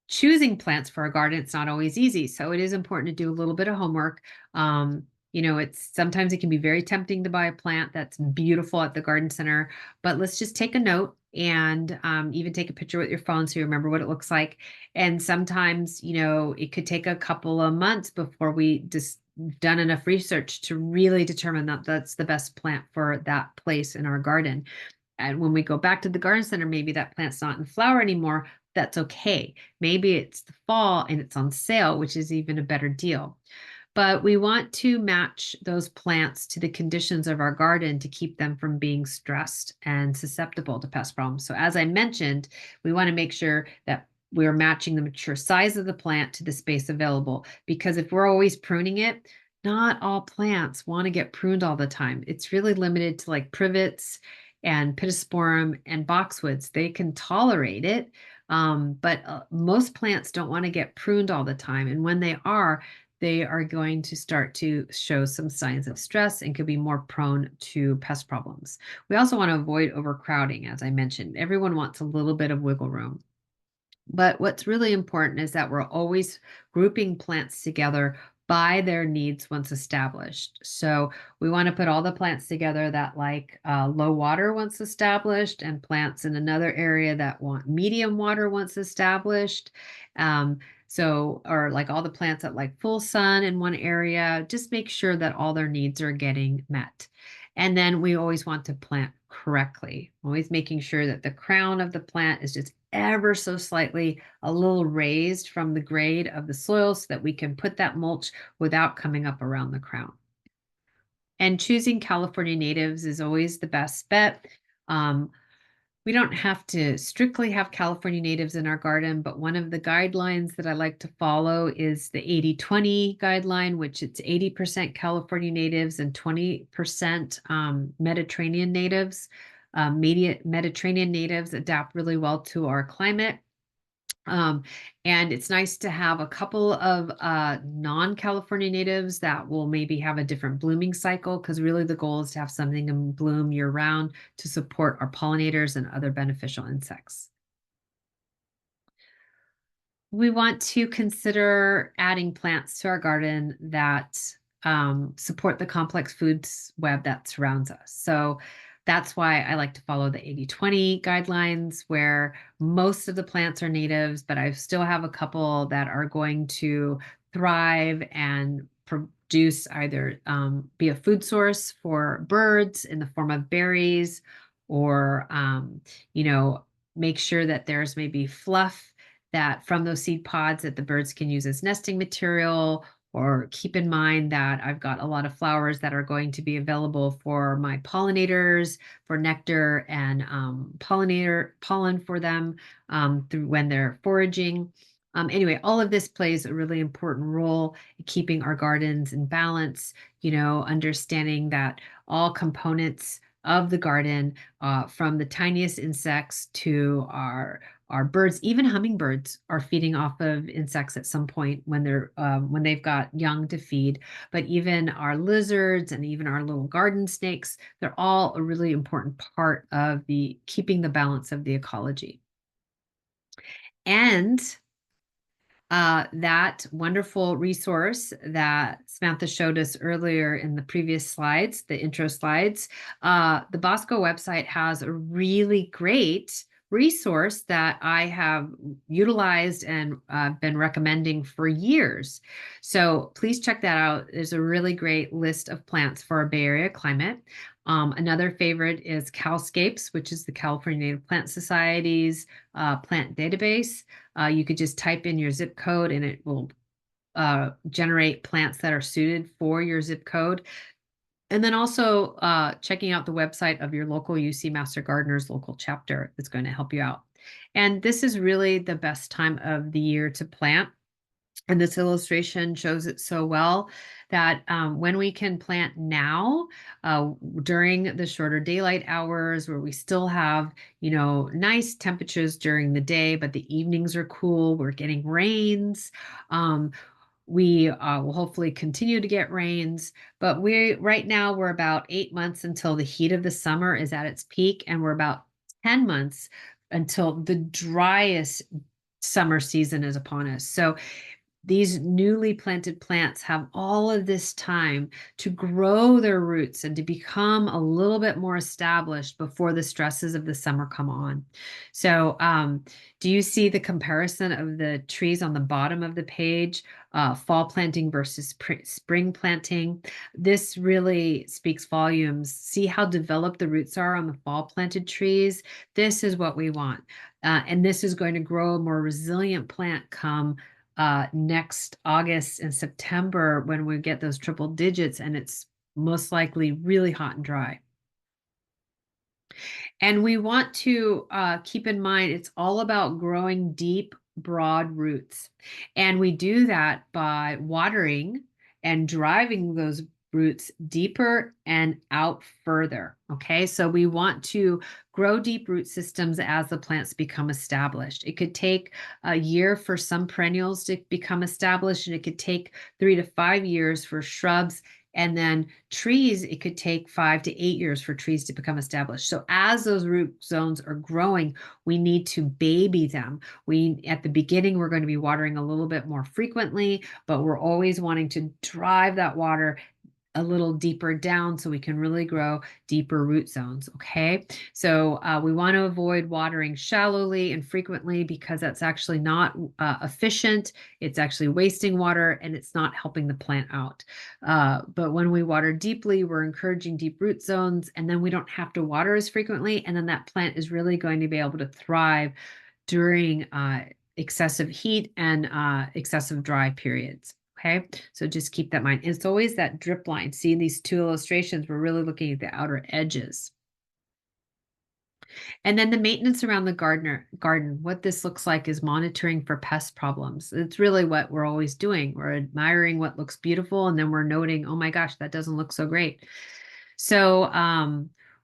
choosing plants for a garden, it's not always easy. So it is important to do a little bit of homework. It's sometimes it can be very tempting to buy a plant that's beautiful at the garden center, but let's just take a note and even take a picture with your phone so you remember what it looks like. And sometimes, it could take a couple of months before we just done enough research to really determine that that's the best plant for that place in our garden. And when we go back to the garden center, maybe that plant's not in flower anymore. That's okay. Maybe it's the fall and it's on sale, which is even a better deal. But we want to match those plants to the conditions of our garden to keep them from being stressed and susceptible to pest problems. So as I mentioned, we want to make sure that we're matching the mature size of the plant to the space available, because if we're always pruning it, not all plants want to get pruned all the time. It's really limited to like privets and pittosporum and boxwoods. They can tolerate it, but most plants don't want to get pruned all the time. And when they are going to start to show some signs of stress and could be more prone to pest problems. We also want to avoid overcrowding, as I mentioned. Everyone wants a little bit of wiggle room. But what's really important is that we're always grouping plants together by their needs once established. So we want to put all the plants together that like low water once established, and plants in another area that want medium water once established. Or like all the plants that like full sun in one area, just make sure that all their needs are getting met. And then we always want to plant correctly, always making sure that the crown of the plant is just ever so slightly a little raised from the grade of the soil so that we can put that mulch without coming up around the crown. And choosing California natives is always the best bet. Um, we don't have to strictly have California natives in our garden, but one of the guidelines that I like to follow is the 80-20 guideline, which it's 80% California natives and 20% Mediterranean natives. Mediterranean natives adapt really well to our climate. Um, and it's nice to have a couple of non-California natives that will maybe have a different blooming cycle, because really the goal is to have something in bloom year round to support our pollinators and other beneficial insects. We want to consider adding plants to our garden that support the complex foods web that surrounds us. So that's why I like to follow the 80-20 guidelines, where most of the plants are natives, but I still have a couple that are going to thrive and produce either be a food source for birds in the form of berries, or make sure that there's maybe fluff that from those seed pods that the birds can use as nesting material, or keep in mind that I've got a lot of flowers that are going to be available for my pollinators for nectar and pollen for them through when they're foraging. Anyway, all of this plays a really important role in keeping our gardens in balance, understanding that all components of the garden, from the tiniest insects to our birds, even hummingbirds are feeding off of insects at some point when they've got young to feed. But even our lizards and even our little garden snakes, they're all a really important part of the keeping the balance of the ecology. And that wonderful resource that Samantha showed us earlier in the previous slides, the intro slides, the Bosco website has a really great resource that I have utilized and been recommending for years. So please check that out. There's a really great list of plants for our Bay Area climate. Another favorite is Calscapes, which is the California Native Plant Society's plant database. You could just type in your zip code and it will generate plants that are suited for your zip code. And then also checking out the website of your local UC Master Gardeners local chapter is going to help you out. And this is really the best time of the year to plant. And this illustration shows it so well that when we can plant now during the shorter daylight hours where we still have, nice temperatures during the day, but the evenings are cool, we're getting rains. We will hopefully continue to get rains, but right now we're about 8 months until the heat of the summer is at its peak, and we're about 10 months until the driest summer season is upon us. So these newly planted plants have all of this time to grow their roots and to become a little bit more established before the stresses of the summer come on. So, do you see the comparison of the trees on the bottom of the page, fall planting versus spring planting? This really speaks volumes. See how developed the roots are on the fall planted trees? This is what we want. And this is going to grow a more resilient plant come next August and September when we get those triple digits and it's most likely really hot and dry. And we want to keep in mind it's all about growing deep, broad roots. And we do that by watering and driving those roots deeper and out further. Okay, so we want to grow deep root systems as the plants become established. It could take a year for some perennials to become established, and it could take 3 to 5 years for shrubs. And then trees, it could take 5 to 8 years for trees to become established. So as those root zones are growing, we need to baby them. At the beginning, we're going to be watering a little bit more frequently, but we're always wanting to drive that water a little deeper down so we can really grow deeper root zones. Okay, so we want to avoid watering shallowly and frequently because that's actually not efficient. It's actually wasting water and it's not helping the plant out. But when we water deeply, we're encouraging deep root zones, and then we don't have to water as frequently, and then that plant is really going to be able to thrive during excessive heat and excessive dry periods. Okay, so just keep that in mind. It's always that drip line. See, in these two illustrations, we're really looking at the outer edges. And then the maintenance around the garden, what this looks like is monitoring for pest problems. It's really what we're always doing. We're admiring what looks beautiful, and then we're noting, oh my gosh, that doesn't look so great. So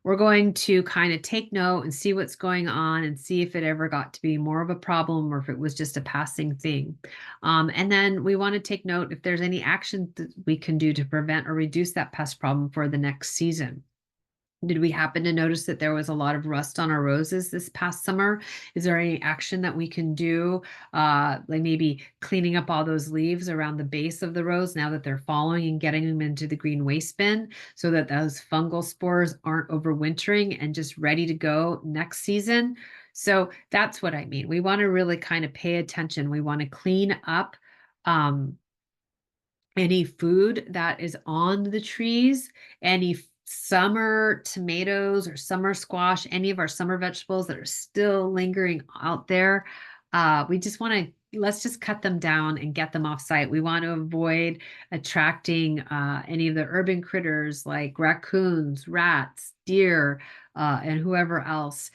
we're going to kind of take note and see what's going on and see if it ever got to be more of a problem or if it was just a passing thing. And then we want to take note if there's any action that we can do to prevent or reduce that pest problem for the next season. Did we happen to notice that there was a lot of rust on our roses this past summer? Is there any action that we can do, like maybe cleaning up all those leaves around the base of the rose now that they're falling and getting them into the green waste bin so that those fungal spores aren't overwintering and just ready to go next season? So that's what I mean. We want to really kind of pay attention. We want to clean up any food that is on the trees, any summer tomatoes or summer squash, any of our summer vegetables that are still lingering out there. We just want to let's just cut them down and get them off site. We want to avoid attracting any of the urban critters like raccoons, rats, deer, and whoever else.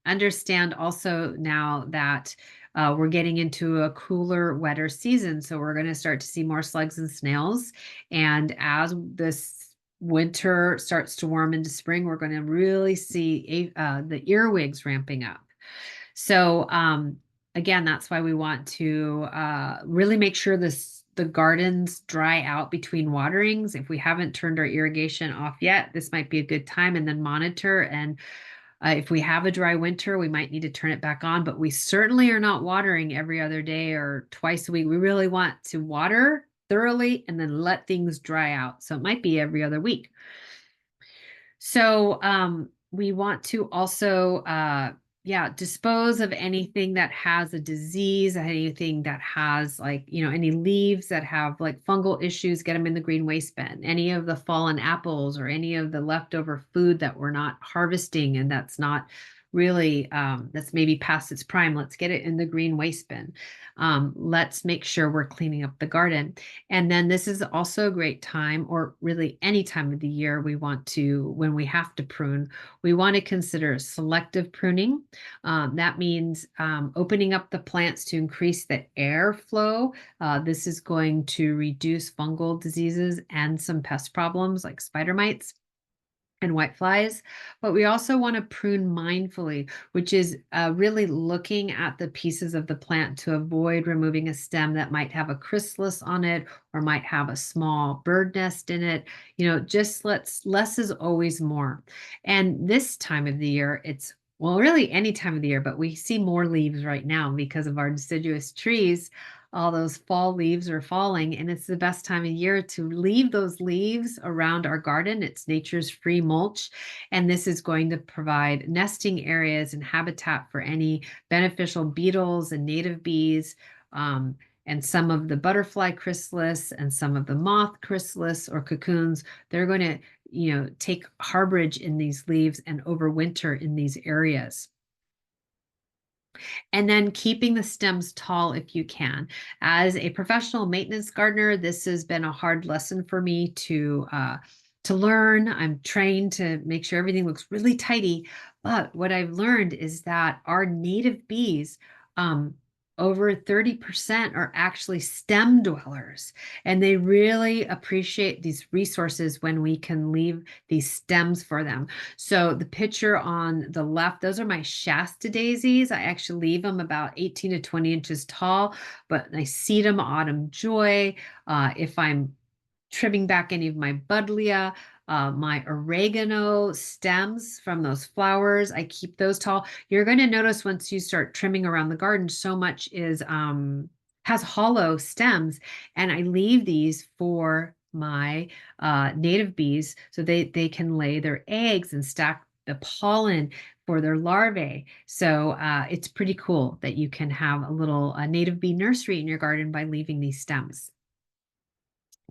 Understand also now that we're getting into a cooler, wetter season, so we're going to start to see more slugs and snails. And as this winter starts to warm into spring, we're going to really see the earwigs ramping up. So again, that's why we want to really make sure the gardens dry out between waterings. If we haven't turned our irrigation off yet, this might be a good time, and then monitor. And if we have a dry winter, we might need to turn it back on, but we certainly are not watering every other day or twice a week. We really want to water thoroughly and then let things dry out. So it might be every other week. So we want to also dispose of anything that has a disease, anything that has like, any leaves that have like fungal issues, get them in the green waste bin. Any of the fallen apples or any of the leftover food that we're not harvesting and that's not really that's maybe past its prime, let's get it in the green waste bin. Let's make sure we're cleaning up the garden. And then this is also a great time, or really any time of the year, when we have to prune, we want to consider selective pruning. That means opening up the plants to increase the airflow. This is going to reduce fungal diseases and some pest problems like spider mites and whiteflies, but we also want to prune mindfully, which is really looking at the pieces of the plant to avoid removing a stem that might have a chrysalis on it or might have a small bird nest in it. Just less is always more. And this time of the year, it's well, really any time of the year, but we see more leaves right now because of our deciduous trees. All those fall leaves are falling, and it's the best time of year to leave those leaves around our garden. It's nature's free mulch, and this is going to provide nesting areas and habitat for any beneficial beetles and native bees, and some of the butterfly chrysalis and some of the moth chrysalis or cocoons. They're going to, take harborage in these leaves and overwinter in these areas. And then keeping the stems tall if you can. As a professional maintenance gardener, this has been a hard lesson for me to learn. I'm trained to make sure everything looks really tidy. But what I've learned is that our native bees, over 30% are actually stem dwellers, and they really appreciate these resources when we can leave these stems for them. So the picture on the left, those are my Shasta daisies. I actually leave them about 18 to 20 inches tall, but I seed them autumn joy. If I'm trimming back any of my buddleia, my oregano stems from those flowers, I keep those tall. You're going to notice once you start trimming around the garden, so much has hollow stems, and I leave these for my native bees so they can lay their eggs and stack the pollen for their larvae. So it's pretty cool that you can have a little native bee nursery in your garden by leaving these stems.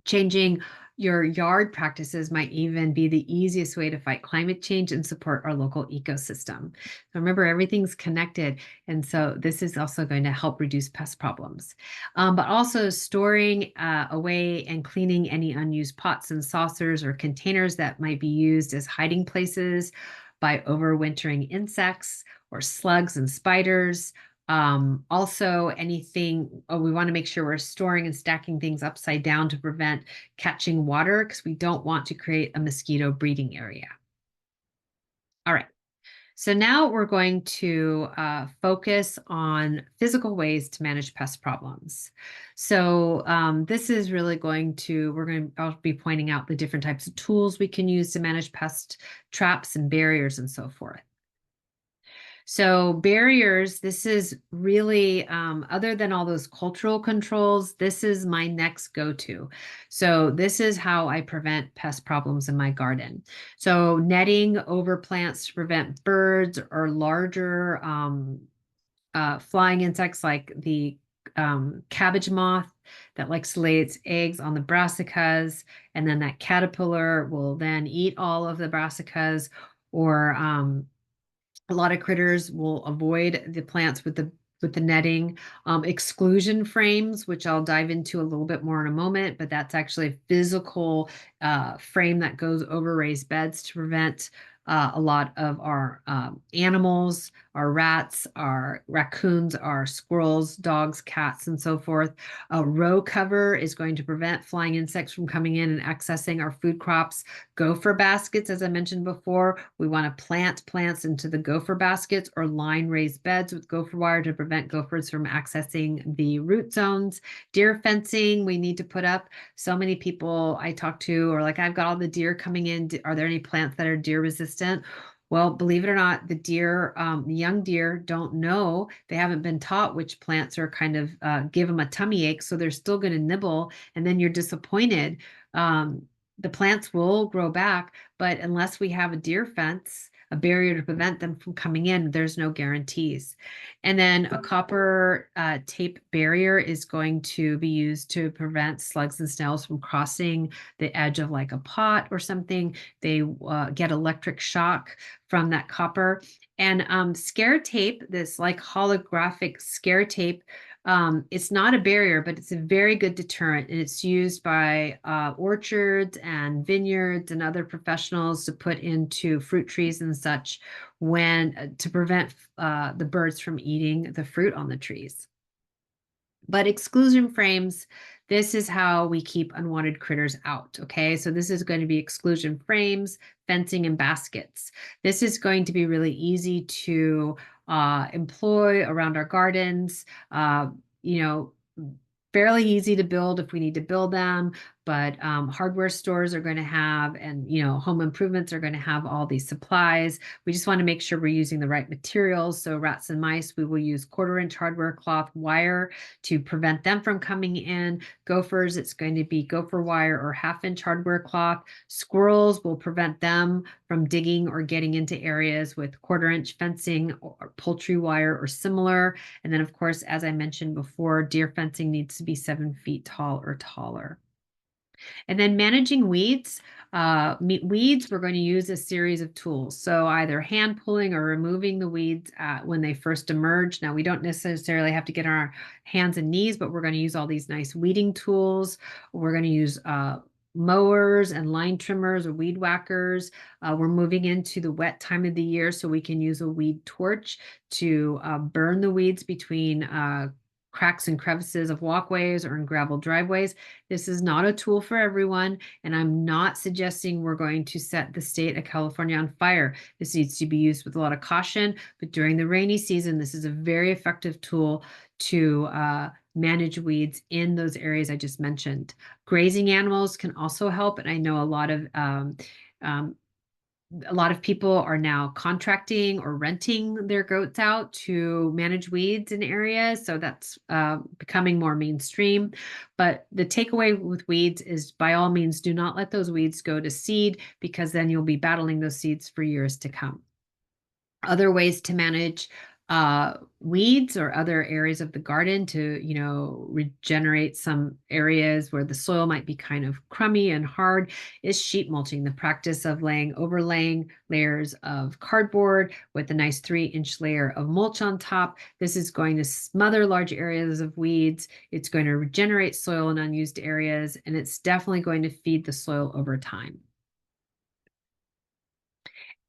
Changing your yard practices might even be the easiest way to fight climate change and support our local ecosystem. So remember, everything's connected. And so this is also going to help reduce pest problems. But also storing away and cleaning any unused pots and saucers or containers that might be used as hiding places by overwintering insects or slugs and spiders. Also anything, we want to make sure we're storing and stacking things upside down to prevent catching water because we don't want to create a mosquito breeding area. All right. So now we're going to focus on physical ways to manage pest problems. So this is really I'll be pointing out the different types of tools we can use to manage pest traps and barriers and so forth. So barriers, this is really, other than all those cultural controls, this is my next go-to. So this is how I prevent pest problems in my garden. So netting over plants to prevent birds or larger flying insects like the cabbage moth that likes to lay its eggs on the brassicas, and then that caterpillar will then eat all of the brassicas, or a lot of critters will avoid the plants with the netting. Exclusion frames, which I'll dive into a little bit more in a moment, but that's actually a physical frame that goes over raised beds to prevent a lot of our animals, our rats, our raccoons, our squirrels, dogs, cats, and so forth. A row cover is going to prevent flying insects from coming in and accessing our food crops. Gopher baskets, as I mentioned before, we want to plant plants into the gopher baskets or line raised beds with gopher wire to prevent gophers from accessing the root zones. Deer fencing, we need to put up. So many people I talk to are like, I've got all the deer coming in. Are there any plants that are deer resistant? Well, believe it or not, the deer, the young deer don't know. They haven't been taught which plants are kind of give them a tummy ache. So they're still going to nibble, and then you're disappointed. The plants will grow back, but unless we have a deer fence, a barrier to prevent them from coming in, there's no guarantees. And then a copper tape barrier is going to be used to prevent slugs and snails from crossing the edge of like a pot or something. They get electric shock from that copper. And scare tape, this like holographic scare tape, it's not a barrier, but it's a very good deterrent, and it's used by orchards and vineyards and other professionals to put into fruit trees and such when to prevent the birds from eating the fruit on the trees. But exclusion frames, this is how we keep unwanted critters out. Okay, so this is going to be exclusion frames, fencing, and baskets. This is going to be really easy to employ around our gardens. You know, fairly easy to build if we need to build them, but hardware stores are going to have, and home improvements are going to have all these supplies. We just want to make sure we're using the right materials. So rats and mice, we will use 1/4-inch hardware cloth wire to prevent them from coming in. Gophers, it's going to be gopher wire or 1/2-inch hardware cloth. Squirrels will prevent them from digging or getting into areas with 1/4-inch fencing or poultry wire or similar. And then, of course, as I mentioned before, deer fencing needs to be 7 feet tall or taller. And then managing weeds. Weeds, we're going to use a series of tools. So either hand pulling or removing the weeds when they first emerge. Now, we don't necessarily have to get on our hands and knees, but we're going to use all these nice weeding tools. We're going to use mowers and line trimmers or weed whackers. We're moving into the wet time of the year, so we can use a weed torch to burn the weeds between cracks and crevices of walkways or in gravel driveways. This is not a tool for everyone, and I'm not suggesting we're going to set the state of California on fire. This needs to be used with a lot of caution, but during the rainy season, this is a very effective tool to manage weeds in those areas I just mentioned. Grazing animals can also help, and I know a lot of people are now contracting or renting their goats out to manage weeds in areas. So that's becoming more mainstream. But the takeaway with weeds is, by all means, do not let those weeds go to seed, because then you'll be battling those seeds for years to come. Other ways to manage weeds or other areas of the garden to, regenerate some areas where the soil might be kind of crummy and hard is sheet mulching, the practice of overlaying layers of cardboard with a nice 3-inch layer of mulch on top. This is going to smother large areas of weeds. It's going to regenerate soil in unused areas, and it's definitely going to feed the soil over time.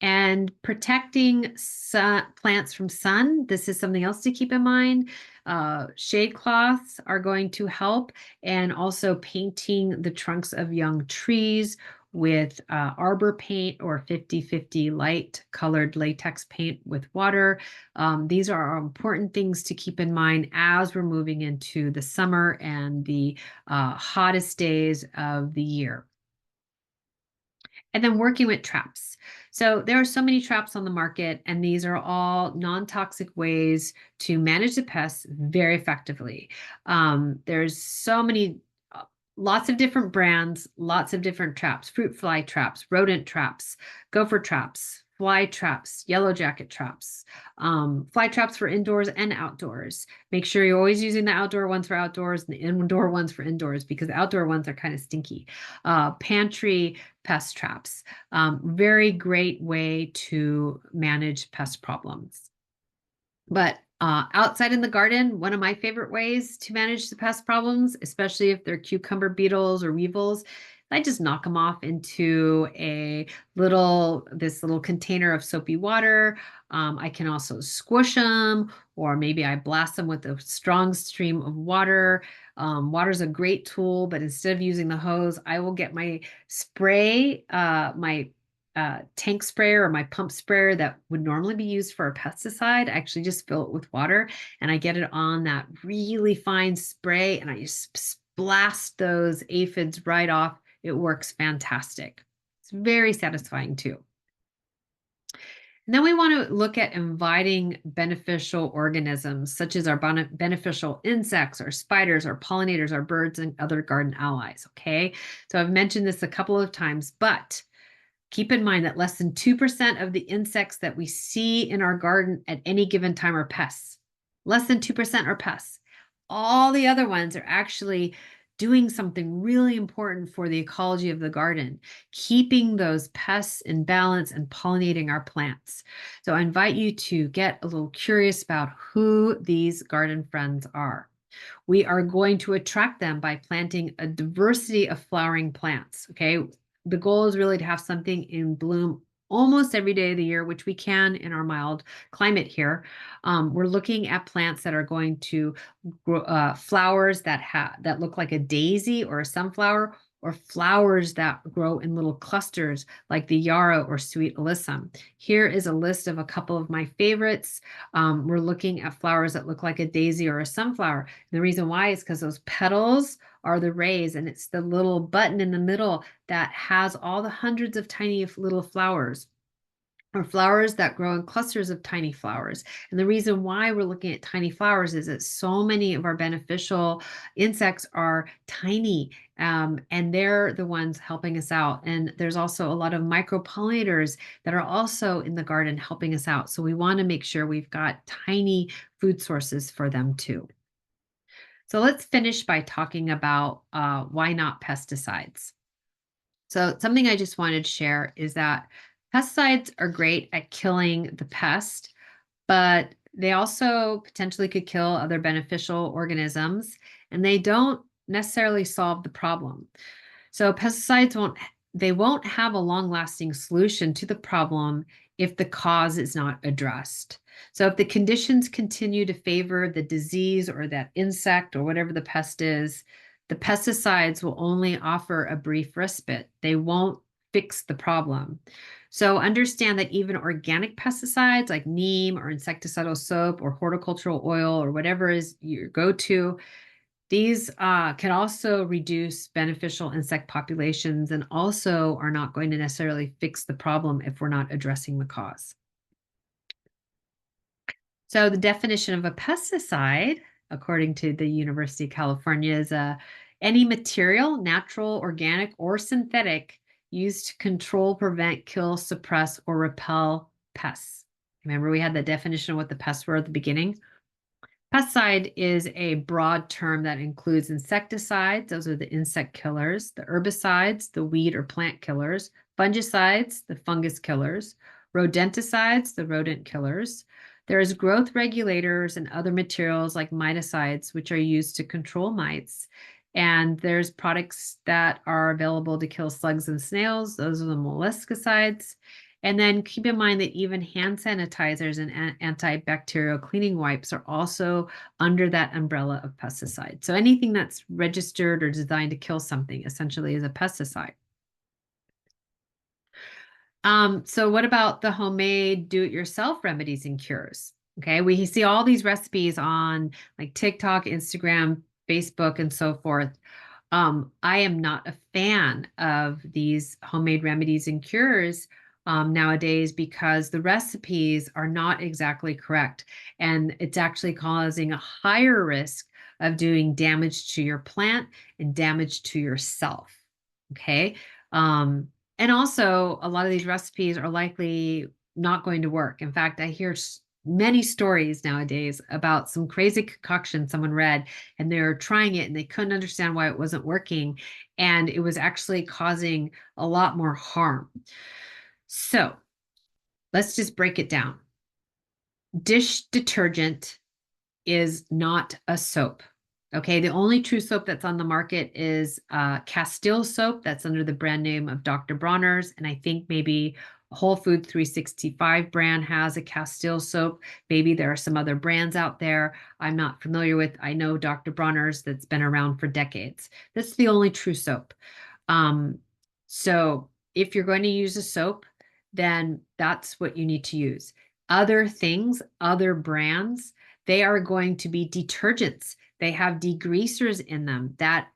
And protecting plants from sun, this is something else to keep in mind. Shade cloths are going to help, and also painting the trunks of young trees with arbor paint or 50/50 light colored latex paint with water. These are important things to keep in mind as we're moving into the summer and the hottest days of the year. And then working with traps. So there are so many traps on the market, and these are all non-toxic ways to manage the pests very effectively. There's so many, lots of different brands, lots of different traps: fruit fly traps, rodent traps, gopher traps, fly traps, yellow jacket traps, fly traps for indoors and outdoors. Make sure you're always using the outdoor ones for outdoors and the indoor ones for indoors, because the outdoor ones are kind of stinky. Pantry pest traps, very great way to manage pest problems. But outside in the garden, one of my favorite ways to manage the pest problems, especially if they're cucumber beetles or weevils, I just knock them off into this little container of soapy water. I can also squish them, or maybe I blast them with a strong stream of water. Water is a great tool, but instead of using the hose, I will get my spray, my tank sprayer or my pump sprayer that would normally be used for a pesticide. I actually just fill it with water and I get it on that really fine spray and I just blast those aphids right off. It works fantastic. It's very satisfying too. And then we want to look at inviting beneficial organisms, such as our beneficial insects, our spiders, our pollinators, our birds, and other garden allies. Okay. So I've mentioned this a couple of times, but keep in mind that less than 2% of the insects that we see in our garden at any given time are pests. Less than 2% are pests. All the other ones are actually doing something really important for the ecology of the garden, keeping those pests in balance and pollinating our plants. So I invite you to get a little curious about who these garden friends are. We are going to attract them by planting a diversity of flowering plants. Okay. The goal is really to have something in bloom almost every day of the year, which we can in our mild climate here. We're looking at plants that are going to grow flowers that look like a daisy or a sunflower, or flowers that grow in little clusters like the yarrow or sweet alyssum. Here is a list of a couple of my favorites. We're looking at flowers that look like a daisy or a sunflower. And the reason why is because those petals are the rays, and it's the little button in the middle that has all the hundreds of tiny little flowers, or flowers that grow in clusters of tiny flowers. And the reason why we're looking at tiny flowers is that so many of our beneficial insects are tiny, and they're the ones helping us out. And there's also a lot of micropollinators that are also in the garden helping us out. So we want to make sure we've got tiny food sources for them too. So let's finish by talking about why not pesticides. So something I just wanted to share is that pesticides are great at killing the pest, but they also potentially could kill other beneficial organisms, and they don't necessarily solve the problem. So pesticides won't have a long-lasting solution to the problem if the cause is not addressed. So if the conditions continue to favor the disease or that insect or whatever the pest is, the pesticides will only offer a brief respite. They won't fix the problem. So understand that even organic pesticides like neem or insecticidal soap or horticultural oil or whatever is your go-to, these can also reduce beneficial insect populations and also are not going to necessarily fix the problem if we're not addressing the cause. So the definition of a pesticide, according to the University of California, is any material, natural, organic, or synthetic, used to control, prevent, kill, suppress, or repel pests. Remember, we had the definition of what the pests were at the beginning. Pesticide is a broad term that includes insecticides, those are the insect killers, the herbicides, the weed or plant killers, fungicides, the fungus killers, rodenticides, the rodent killers. There's growth regulators and other materials like miticides, which are used to control mites. And there's products that are available to kill slugs and snails. Those are the molluscicides. And then keep in mind that even hand sanitizers and antibacterial cleaning wipes are also under that umbrella of pesticides. So anything that's registered or designed to kill something essentially is a pesticide. So what about the homemade do-it-yourself remedies and cures? Okay, we see all these recipes on like TikTok, Instagram, Facebook, and so forth. I am not a fan of these homemade remedies and cures nowadays because the recipes are not exactly correct. And it's actually causing a higher risk of doing damage to your plant and damage to yourself. Okay. And also, a lot of these recipes are likely not going to work. In fact, I hear many stories nowadays about some crazy concoction someone read, and they were trying it and they couldn't understand why it wasn't working. And it was actually causing a lot more harm. So let's just break it down. Dish detergent is not a soap. Okay, the only true soap that's on the market is Castile soap. That's under the brand name of Dr. Bronner's, and I think maybe Whole Food 365 brand has a Castile soap. Maybe there are some other brands out there I'm not familiar with. I know Dr. Bronner's that's been around for decades. That's the only true soap. Um, so if you're going to use a soap, then that's what you need to use. Other things, other brands, they are going to be detergents. They have degreasers in them that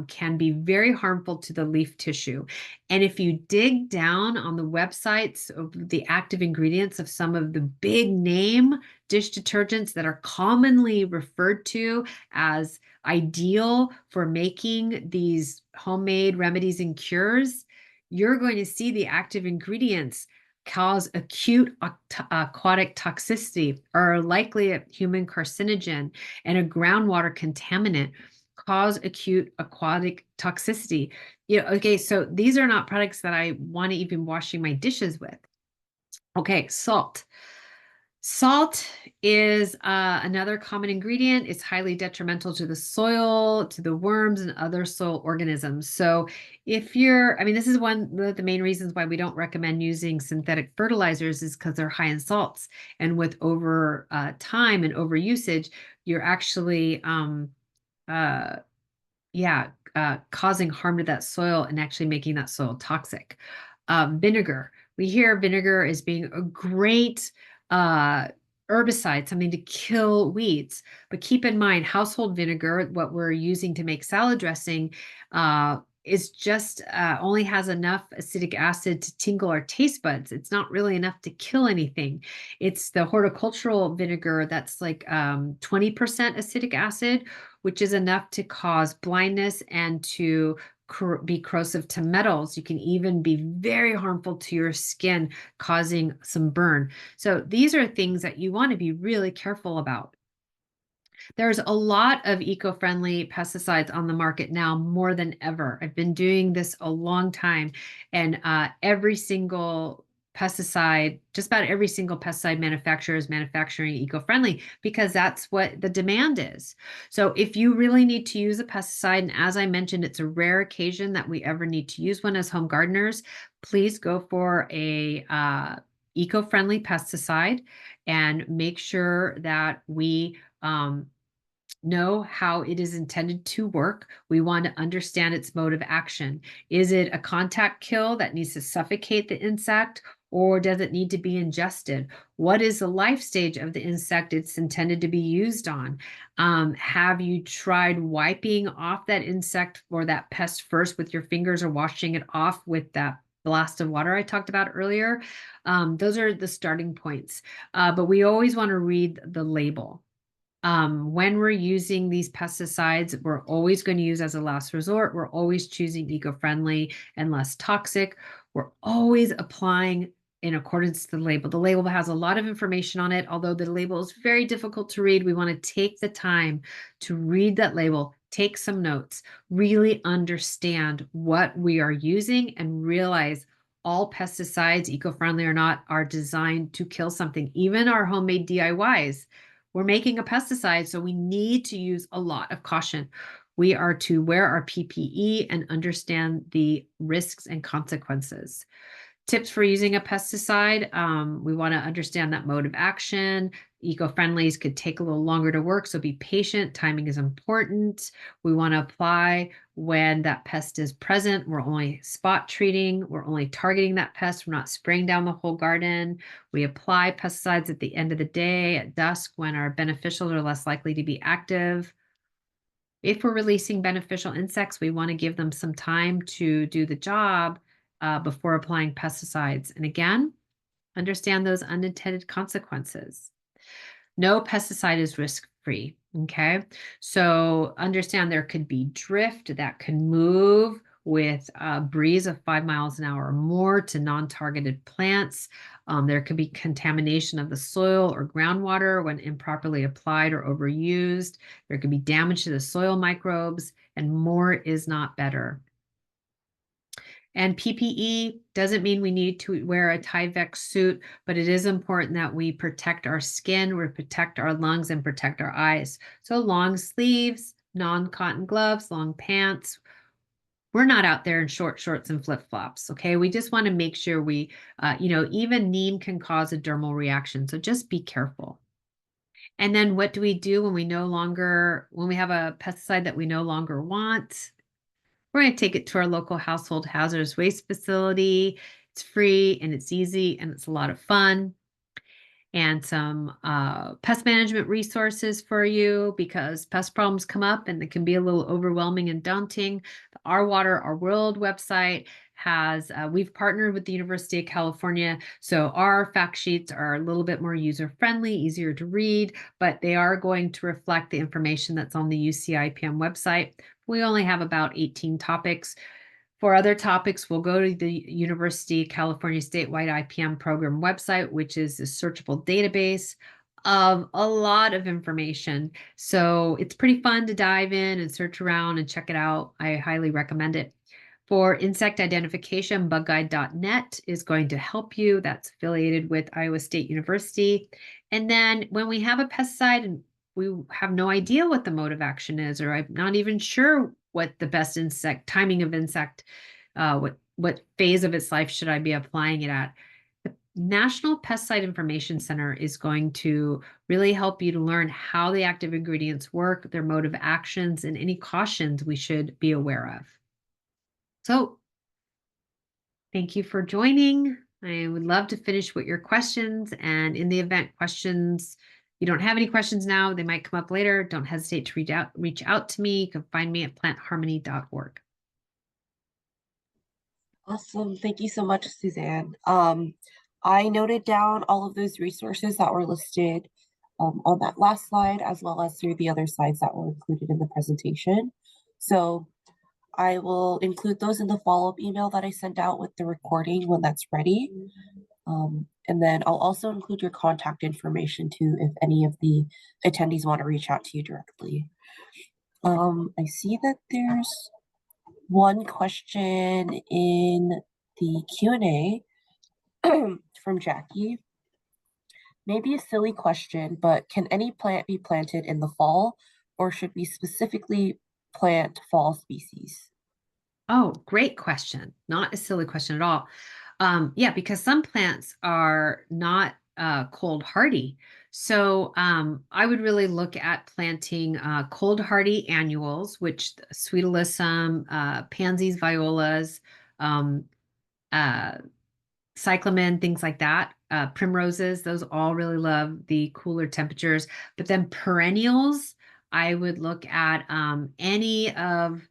can be very harmful to the leaf tissue. And if you dig down on the websites of the active ingredients of some of the big name dish detergents that are commonly referred to as ideal for making these homemade remedies and cures, you're going to see the active ingredients cause acute aquatic toxicity, are likely a human carcinogen, and a groundwater contaminant, cause acute aquatic toxicity. Okay, so these are not products that I want to even washing my dishes with. Okay, salt. Salt is another common ingredient. It's highly detrimental to the soil, to the worms, and other soil organisms. So I mean, this is one of the main reasons why we don't recommend using synthetic fertilizers is because they're high in salts. And with over time and over usage, you're actually uh, causing harm to that soil and actually making that soil toxic. Vinegar. We hear vinegar as being a great uh, herbicide, something to kill weeds. But keep in mind, household vinegar, what we're using to make salad dressing, is just only has enough acetic acid to tingle our taste buds. It's not really enough to kill anything. It's the horticultural vinegar that's like 20% acetic acid, which is enough to cause blindness and to be corrosive to metals. You can even be very harmful to your skin, causing some burn. So these are things that you want to be really careful about. There's a lot of eco-friendly pesticides on the market now, more than ever. I've been doing this a long time, and every single pesticide, just about every single pesticide manufacturer is manufacturing eco-friendly because that's what the demand is. So if you really need to use a pesticide, and as I mentioned, it's a rare occasion that we ever need to use one as home gardeners, please go for a eco-friendly pesticide and make sure that we know how it is intended to work. We want to understand its mode of action. Is it a contact kill that needs to suffocate the insect, or does it need to be ingested? What is the life stage of the insect it's intended to be used on? Have you tried wiping off that insect or that pest first with your fingers, or washing it off with that blast of water I talked about earlier? Those are the starting points. But we always want to read the label. When we're using these pesticides, we're always going to use as a last resort. We're always choosing eco-friendly and less toxic. We're always applying in accordance to the label. The label has a lot of information on it. Although the label is very difficult to read, we want to take the time to read that label, take some notes, really understand what we are using, and realize all pesticides, eco-friendly or not, are designed to kill something. Even our homemade DIYs, we're making a pesticide, so we need to use a lot of caution. We are to wear our PPE and understand the risks and consequences. Tips for using a pesticide. We want to understand that mode of action. Eco-friendlies could take a little longer to work, so be patient. Timing is important. We want to apply when that pest is present. We're only spot treating. We're only targeting that pest. We're not spraying down the whole garden. We apply pesticides at the end of the day, at dusk, when our beneficials are less likely to be active. If we're releasing beneficial insects, we want to give them some time to do the job before applying pesticides. And again, understand those unintended consequences. No pesticide is risk-free, okay? So understand there could be drift that can move with a breeze of 5 miles an hour or more to non-targeted plants. There could be contamination of the soil or groundwater when improperly applied or overused. There could be damage to the soil microbes, and more is not better. And PPE doesn't mean we need to wear a Tyvek suit, but it is important that we protect our skin, we protect our lungs, and protect our eyes. So long sleeves, non-cotton gloves, long pants. We're not out there in short shorts and flip-flops, okay? We just want to make sure even neem can cause a dermal reaction, so just be careful. And then what do we do when we have a pesticide that we no longer want? We're going to take it to our local household hazardous waste facility. It's free and it's easy and it's a lot of fun. And some pest management resources for you because pest problems come up and it can be a little overwhelming and daunting. The Our Water, Our World website we've partnered with the University of California, so our fact sheets are a little bit more user-friendly, easier to read, but they are going to reflect the information that's on the UCIPM website. We only have about 18 topics. For other topics, we'll go to the University of California statewide IPM program website, which is a searchable database of a lot of information. So it's pretty fun to dive in and search around and check it out. I highly recommend it. For insect identification, bugguide.net is going to help you. That's affiliated with Iowa State University. And then when we have a pesticide and we have no idea what the mode of action is, or I'm not even sure what the best timing of insect, what phase of its life should I be applying it at. The National Pesticide Information Center is going to really help you to learn how the active ingredients work, their mode of actions, and any cautions we should be aware of. So thank you for joining. I would love to finish with your questions. And in the event you don't have any questions now, they might come up later. Don't hesitate to reach out to me. You can find me at plantharmony.org. Awesome. Thank you so much, Suzanne. I noted down all of those resources that were listed on that last slide, as well as through the other slides that were included in the presentation. So I will include those in the follow-up email that I sent out with the recording when that's ready. And then I'll also include your contact information too, if any of the attendees want to reach out to you directly. I see that there's one question in the Q&A from Jackie. Maybe a silly question, but can any plant be planted in the fall, or should we specifically plant fall species? Oh, great question. Not a silly question at all. Yeah, because some plants are not cold hardy. So I would really look at planting cold hardy annuals, which sweet alyssum, pansies, violas, um, uh, cyclamen, things like that. Primroses, those all really love the cooler temperatures. But then perennials, I would look at any of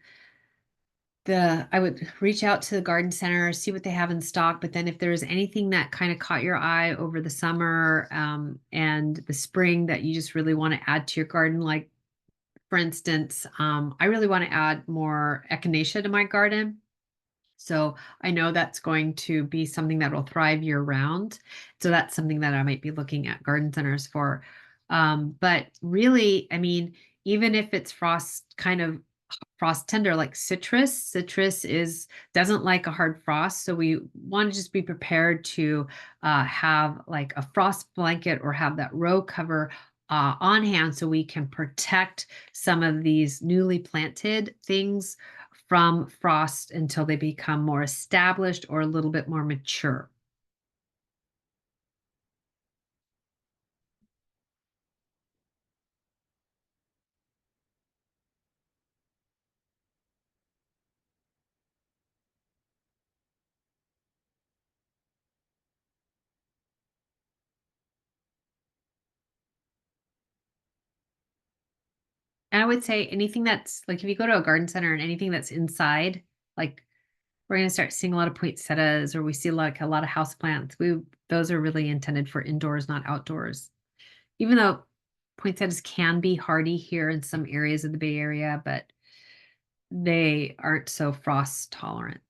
I would reach out to the garden center, see what they have in stock. But then if there's anything that kind of caught your eye over the summer and the spring that you just really want to add to your garden, like for instance, I really want to add more echinacea to my garden. So I know that's going to be something that will thrive year round. So that's something that I might be looking at garden centers for. But really, I mean, even if it's frost tender like citrus doesn't like a hard frost, so we want to just be prepared to have like a frost blanket or have that row cover on hand so we can protect some of these newly planted things from frost until they become more established or a little bit more mature. And I would say anything that's like if you go to a garden center and anything that's inside, like we're going to start seeing a lot of poinsettias or we see like a lot of house plants. Those are really intended for indoors, not outdoors. Even though poinsettias can be hardy here in some areas of the Bay Area, but they aren't so frost tolerant.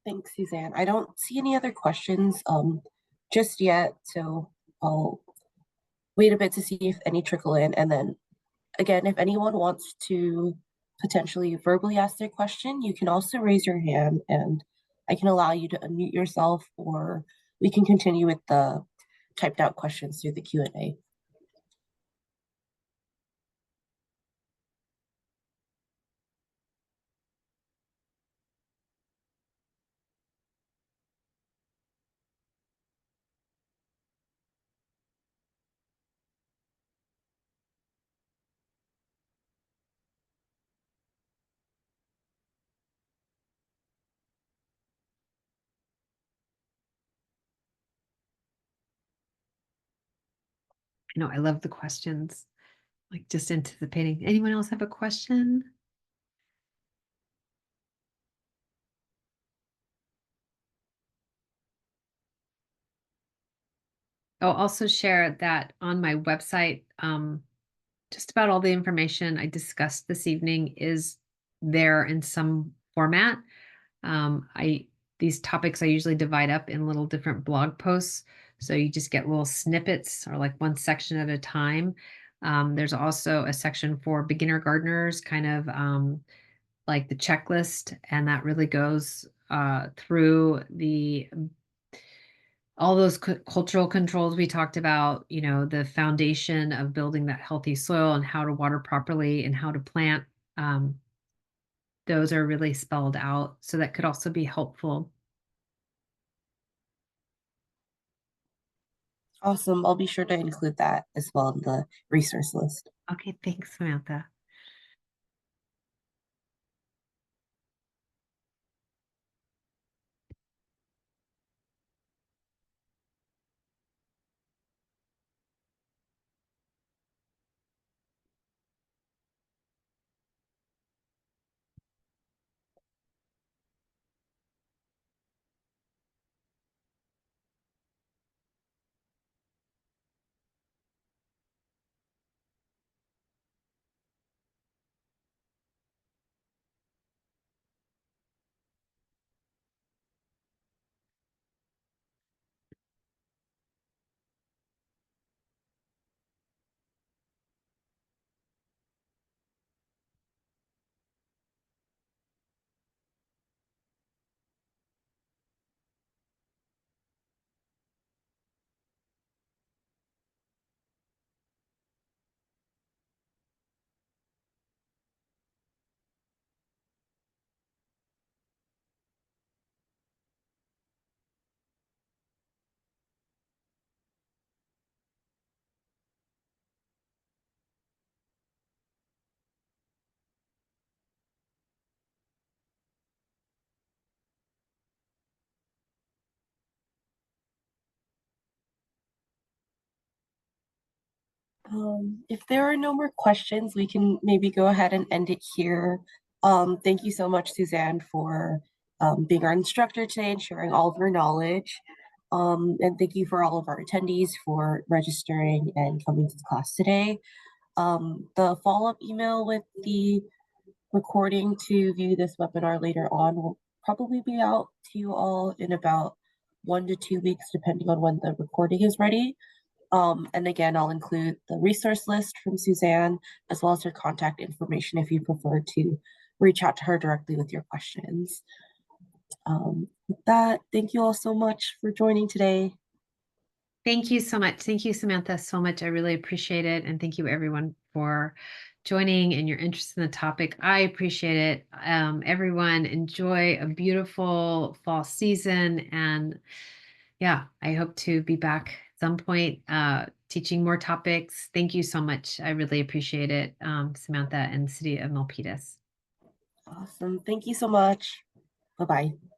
Thanks, Suzanne. I don't see any other questions just yet, so I'll wait a bit to see if any trickle in. And then again, if anyone wants to potentially verbally ask their question, you can also raise your hand and I can allow you to unmute yourself, or we can continue with the typed out questions through the Q&A. I know I love the questions, like just anticipating. Anyone else have a question? I'll also share that on my website, just about all the information I discussed this evening is there in some format. I These topics I usually divide up in little different blog posts, so you just get little snippets or like one section at a time. There's also a section for beginner gardeners, kind of like the checklist, and that really goes through the all those cultural controls we talked about, the foundation of building that healthy soil and how to water properly and how to plant. Um, those are really spelled out. So that could also be helpful. Awesome. I'll be sure to include that as well in the resource list. Okay, thanks, Samantha. If there are no more questions, we can maybe go ahead and end it here. Thank you so much, Suzanne, for being our instructor today and sharing all of your knowledge. And thank you for all of our attendees for registering and coming to the class today. The follow-up email with the recording to view this webinar later on will probably be out to you all in about 1 to 2 weeks, depending on when the recording is ready. And again, I'll include the resource list from Suzanne, as well as her contact information if you prefer to reach out to her directly with your questions. With that, thank you all so much for joining today. Thank you so much. Thank you, Samantha, so much. I really appreciate it. And thank you, everyone, for joining and your interest in the topic. I appreciate it. Everyone, enjoy a beautiful fall season. And yeah, I hope to be back at some point teaching more topics. Thank you so much. I really appreciate it, Samantha and City of Milpitas. Awesome. Thank you so much. Bye-bye.